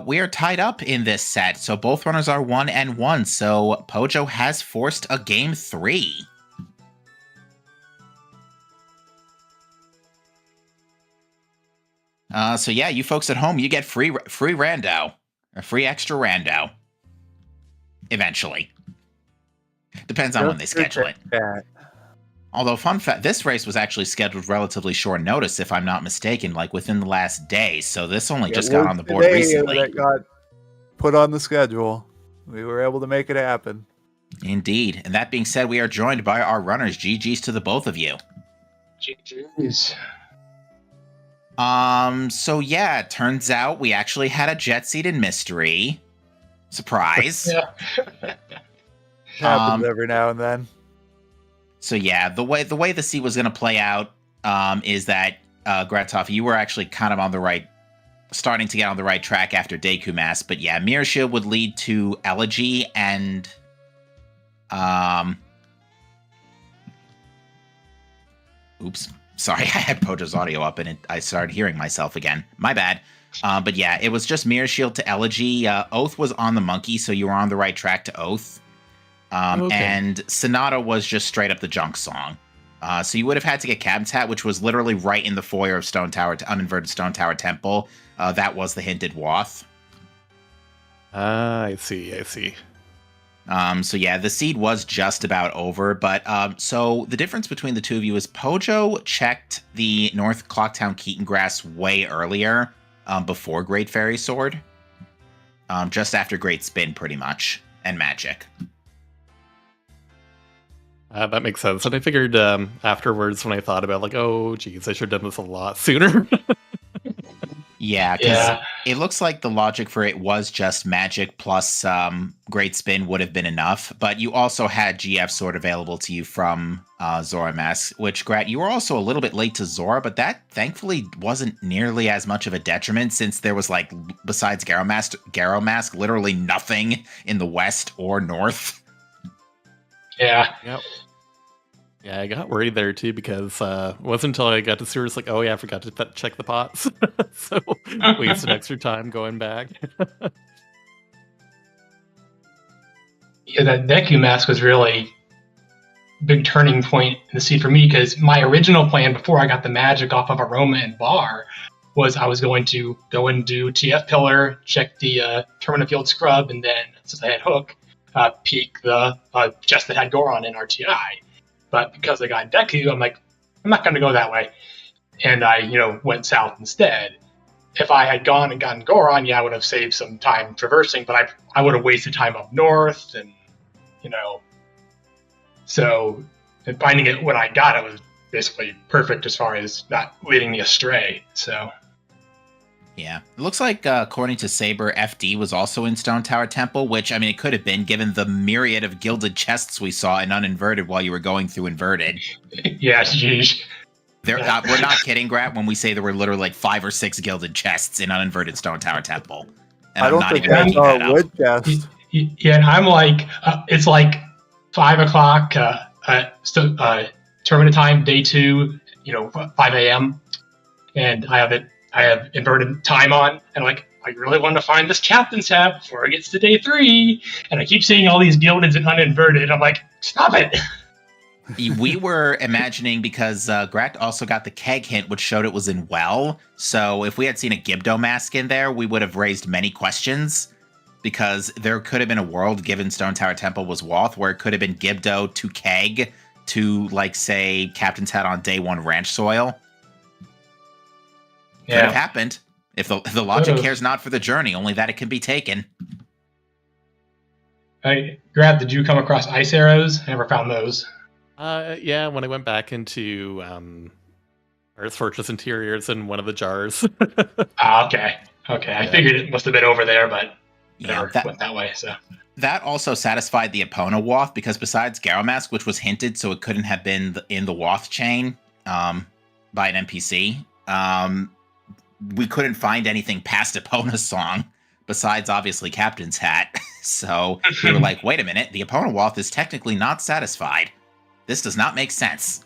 we are tied up in this set. So both runners are 1-1. So Pojo has forced a game 3. So yeah, you folks at home, you get free rando. A free extra rando. Eventually. Depends on when they schedule it. Although, fun fact, this race was actually scheduled relatively short notice, if I'm not mistaken, like within the last day. So this only just got on the board recently. That got put on the schedule. We were able to make it happen. Indeed. And that being said, we are joined by our runners. GG's to the both of you. GG's. So yeah, it turns out we actually had a jet seat in mystery. Surprise. Yeah. Happens every now and then. So yeah, the way the seat was going to play out is that Gratoffie, you were actually kind of on the right, starting to get on the right track after Deku Mass. But yeah, Mirror Shield would lead to Elegy and oops, sorry, I had Pojo's audio up and I started hearing myself again. My bad. But yeah, it was just Mirror Shield to Elegy. Oath was on the monkey, so you were on the right track to Oath. Okay. And Sonata was just straight up the junk song. So you would have had to get Captain's Hat, which was literally right in the foyer of Stone Tower, Uninverted Stone Tower Temple. That was the hinted Wath. I see. So yeah, the seed was just about over, but so the difference between the two of you is Pojo checked the North Clocktown Keaton grass way earlier, before Great Fairy Sword. Just after Great Spin, pretty much, and Magic. That makes sense. And I figured afterwards when I thought about like, oh, geez, I should have done this a lot sooner. Yeah, because it looks like the logic for it was just Magic plus Great Spin would have been enough, but you also had GF Sword available to you from Zora Mask, which, Grat, you were also a little bit late to Zora, but that thankfully wasn't nearly as much of a detriment since there was, like, besides Garo Mask, literally nothing in the west or north. Yeah. Yep. Yeah, I got worried there too because it wasn't until I got to Sewers like, oh yeah, I forgot to check the pots. So wasted extra time going back. Yeah, that Deku mask was really a big turning point in the seed for me because my original plan before I got the magic off of Aroma and Bar was I was going to go and do TF Pillar, check the Tournament Field Scrub, and then, since I had Hook, peek the chest that had Goron in RTI. But because I got Deku, I'm like, I'm not going to go that way. And I, went south instead. If I had gone and gotten Goron, I would have saved some time traversing, but I would have wasted time up north, and, So, and finding it when I got it was basically perfect as far as not leading me astray, so... Yeah. It looks like, according to Saber, FD was also in Stone Tower Temple, which, I mean, it could have been, given the myriad of gilded chests we saw in Uninverted while you were going through Inverted. Yeah, geez. We're not kidding, Grat, when we say there were literally like 5 or 6 gilded chests in Uninverted Stone Tower Temple. And I don't think that's a wood chest. Yeah, and I'm like, it's like 5 o'clock, tournament time, day 2, 5 a.m., and I have inverted time on, and like, I really want to find this captain's hat before it gets to day 3, and I keep seeing all these gildeds and uninverted. I'm like, stop it! We were imagining, because Grat also got the keg hint, which showed it was in Well, so if we had seen a Gibdo mask in there, we would have raised many questions, because there could have been a world, given Stone Tower Temple was Woth, where it could have been Gibdo to keg to, like, say, captain's hat on day 1 ranch soil. Could have happened. If the logic cares not for the journey, only that it can be taken. Grab, did you come across ice arrows? I never found those. Yeah, when I went back into Earth Fortress Interiors in one of the jars. Okay. I figured it must have been over there, but never went that way, so... That also satisfied the Epona Woth, because besides Garo Mask, which was hinted, so it couldn't have been in the Woth chain by an NPC, we couldn't find anything past Epona's song, besides, obviously, Captain's Hat. So we were like, wait a minute, the Epona Woth is technically not satisfied. This does not make sense.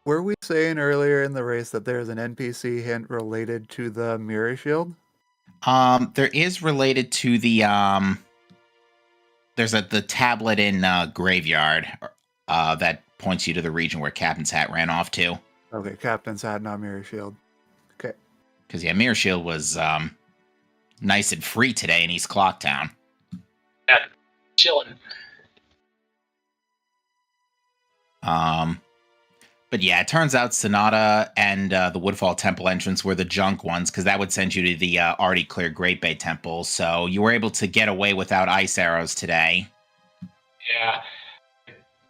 Were we saying earlier in the race that there's an NPC hint related to the Mirror Shield? There is related to the, there's the tablet in Graveyard that points you to the region where Captain's Hat ran off to. Okay, Captain's Hat, not Mirror Shield. Okay. Because, Mirror Shield was nice and free today in East Clocktown. Yeah, chilling. But yeah, it turns out Sonata and the Woodfall Temple entrance were the junk ones, because that would send you to the already cleared Great Bay Temple. So you were able to get away without ice arrows today. Yeah.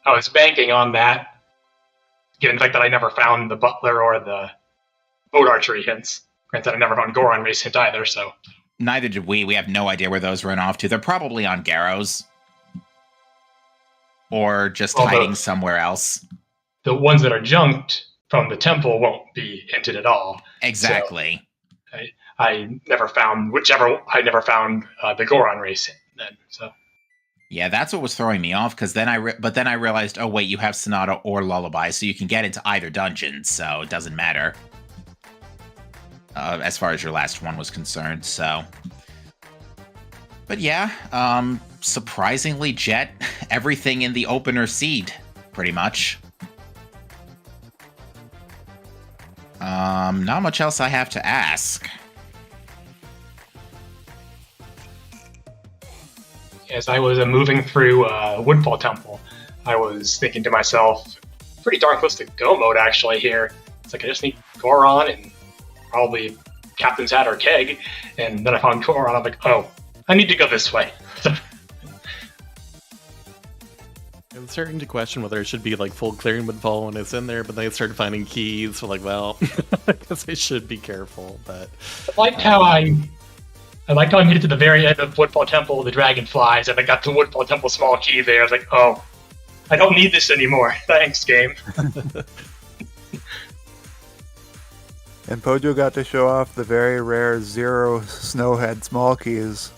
I was banking on that, given the fact that I never found the Butler or the boat archery hints. Granted, I never found Goron race hint either, so... Neither did we. We have no idea where those ran off to. They're probably on Garrows. Or just hiding somewhere else. The ones that are junked from the temple won't be hinted at all. Exactly. So I never found the Goron race then. So yeah, that's what was throwing me off, because then I realized, oh wait, you have Sonata or Lullaby, so you can get into either dungeon, so it doesn't matter as far as your last one was concerned. So, but yeah, surprisingly, Jet, everything in the opener seed, pretty much. Not much else I have to ask. As I was moving through Woodfall Temple, I was thinking to myself, pretty darn close to go mode actually here. It's like I just need Goron and probably Captain's Hat or Keg, and then I found Goron. I'm like, oh, I need to go this way. I was starting to question whether it should be like full clearing Woodfall when it's in there, but then I started finding keys. So like, well, I guess I should be careful. But I liked how I made it to the very end of Woodfall Temple, the Dragonflies, and I got the Woodfall Temple small key there. I was like, oh, I don't need this anymore. Thanks, game. And Pojo got to show off the very rare 0 Snowhead small keys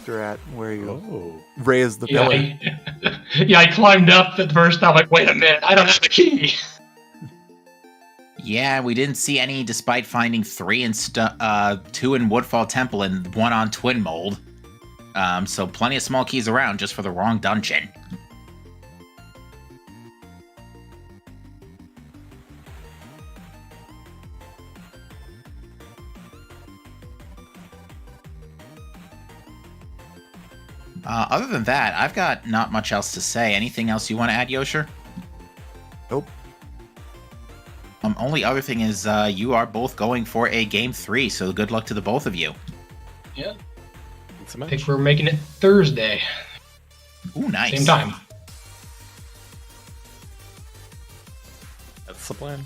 strat where you raise the pillar. I climbed up at first. I'm like, wait a minute, I don't have the key. Yeah, we didn't see any despite finding 3 and 2 in Woodfall Temple and 1 on Twin Mold. So plenty of small keys around just for the wrong dungeon. Other than that, I've got not much else to say. Anything else you want to add, Yosher? Nope. Only other thing is you are both going for a Game 3, so good luck to the both of you. Yeah. Thanks so I think much. we're making it Thursday. Ooh, nice. Same time. That's the plan.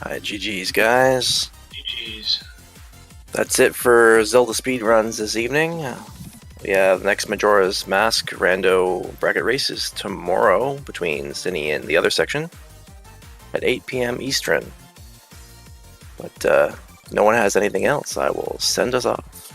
Alright, GG's, guys. GG's. That's it for Zelda Speedruns this evening. We have next Majora's Mask Rando Bracket Races tomorrow between Cine and the other section at 8 p.m. Eastern. But if no one has anything else, I will send us off.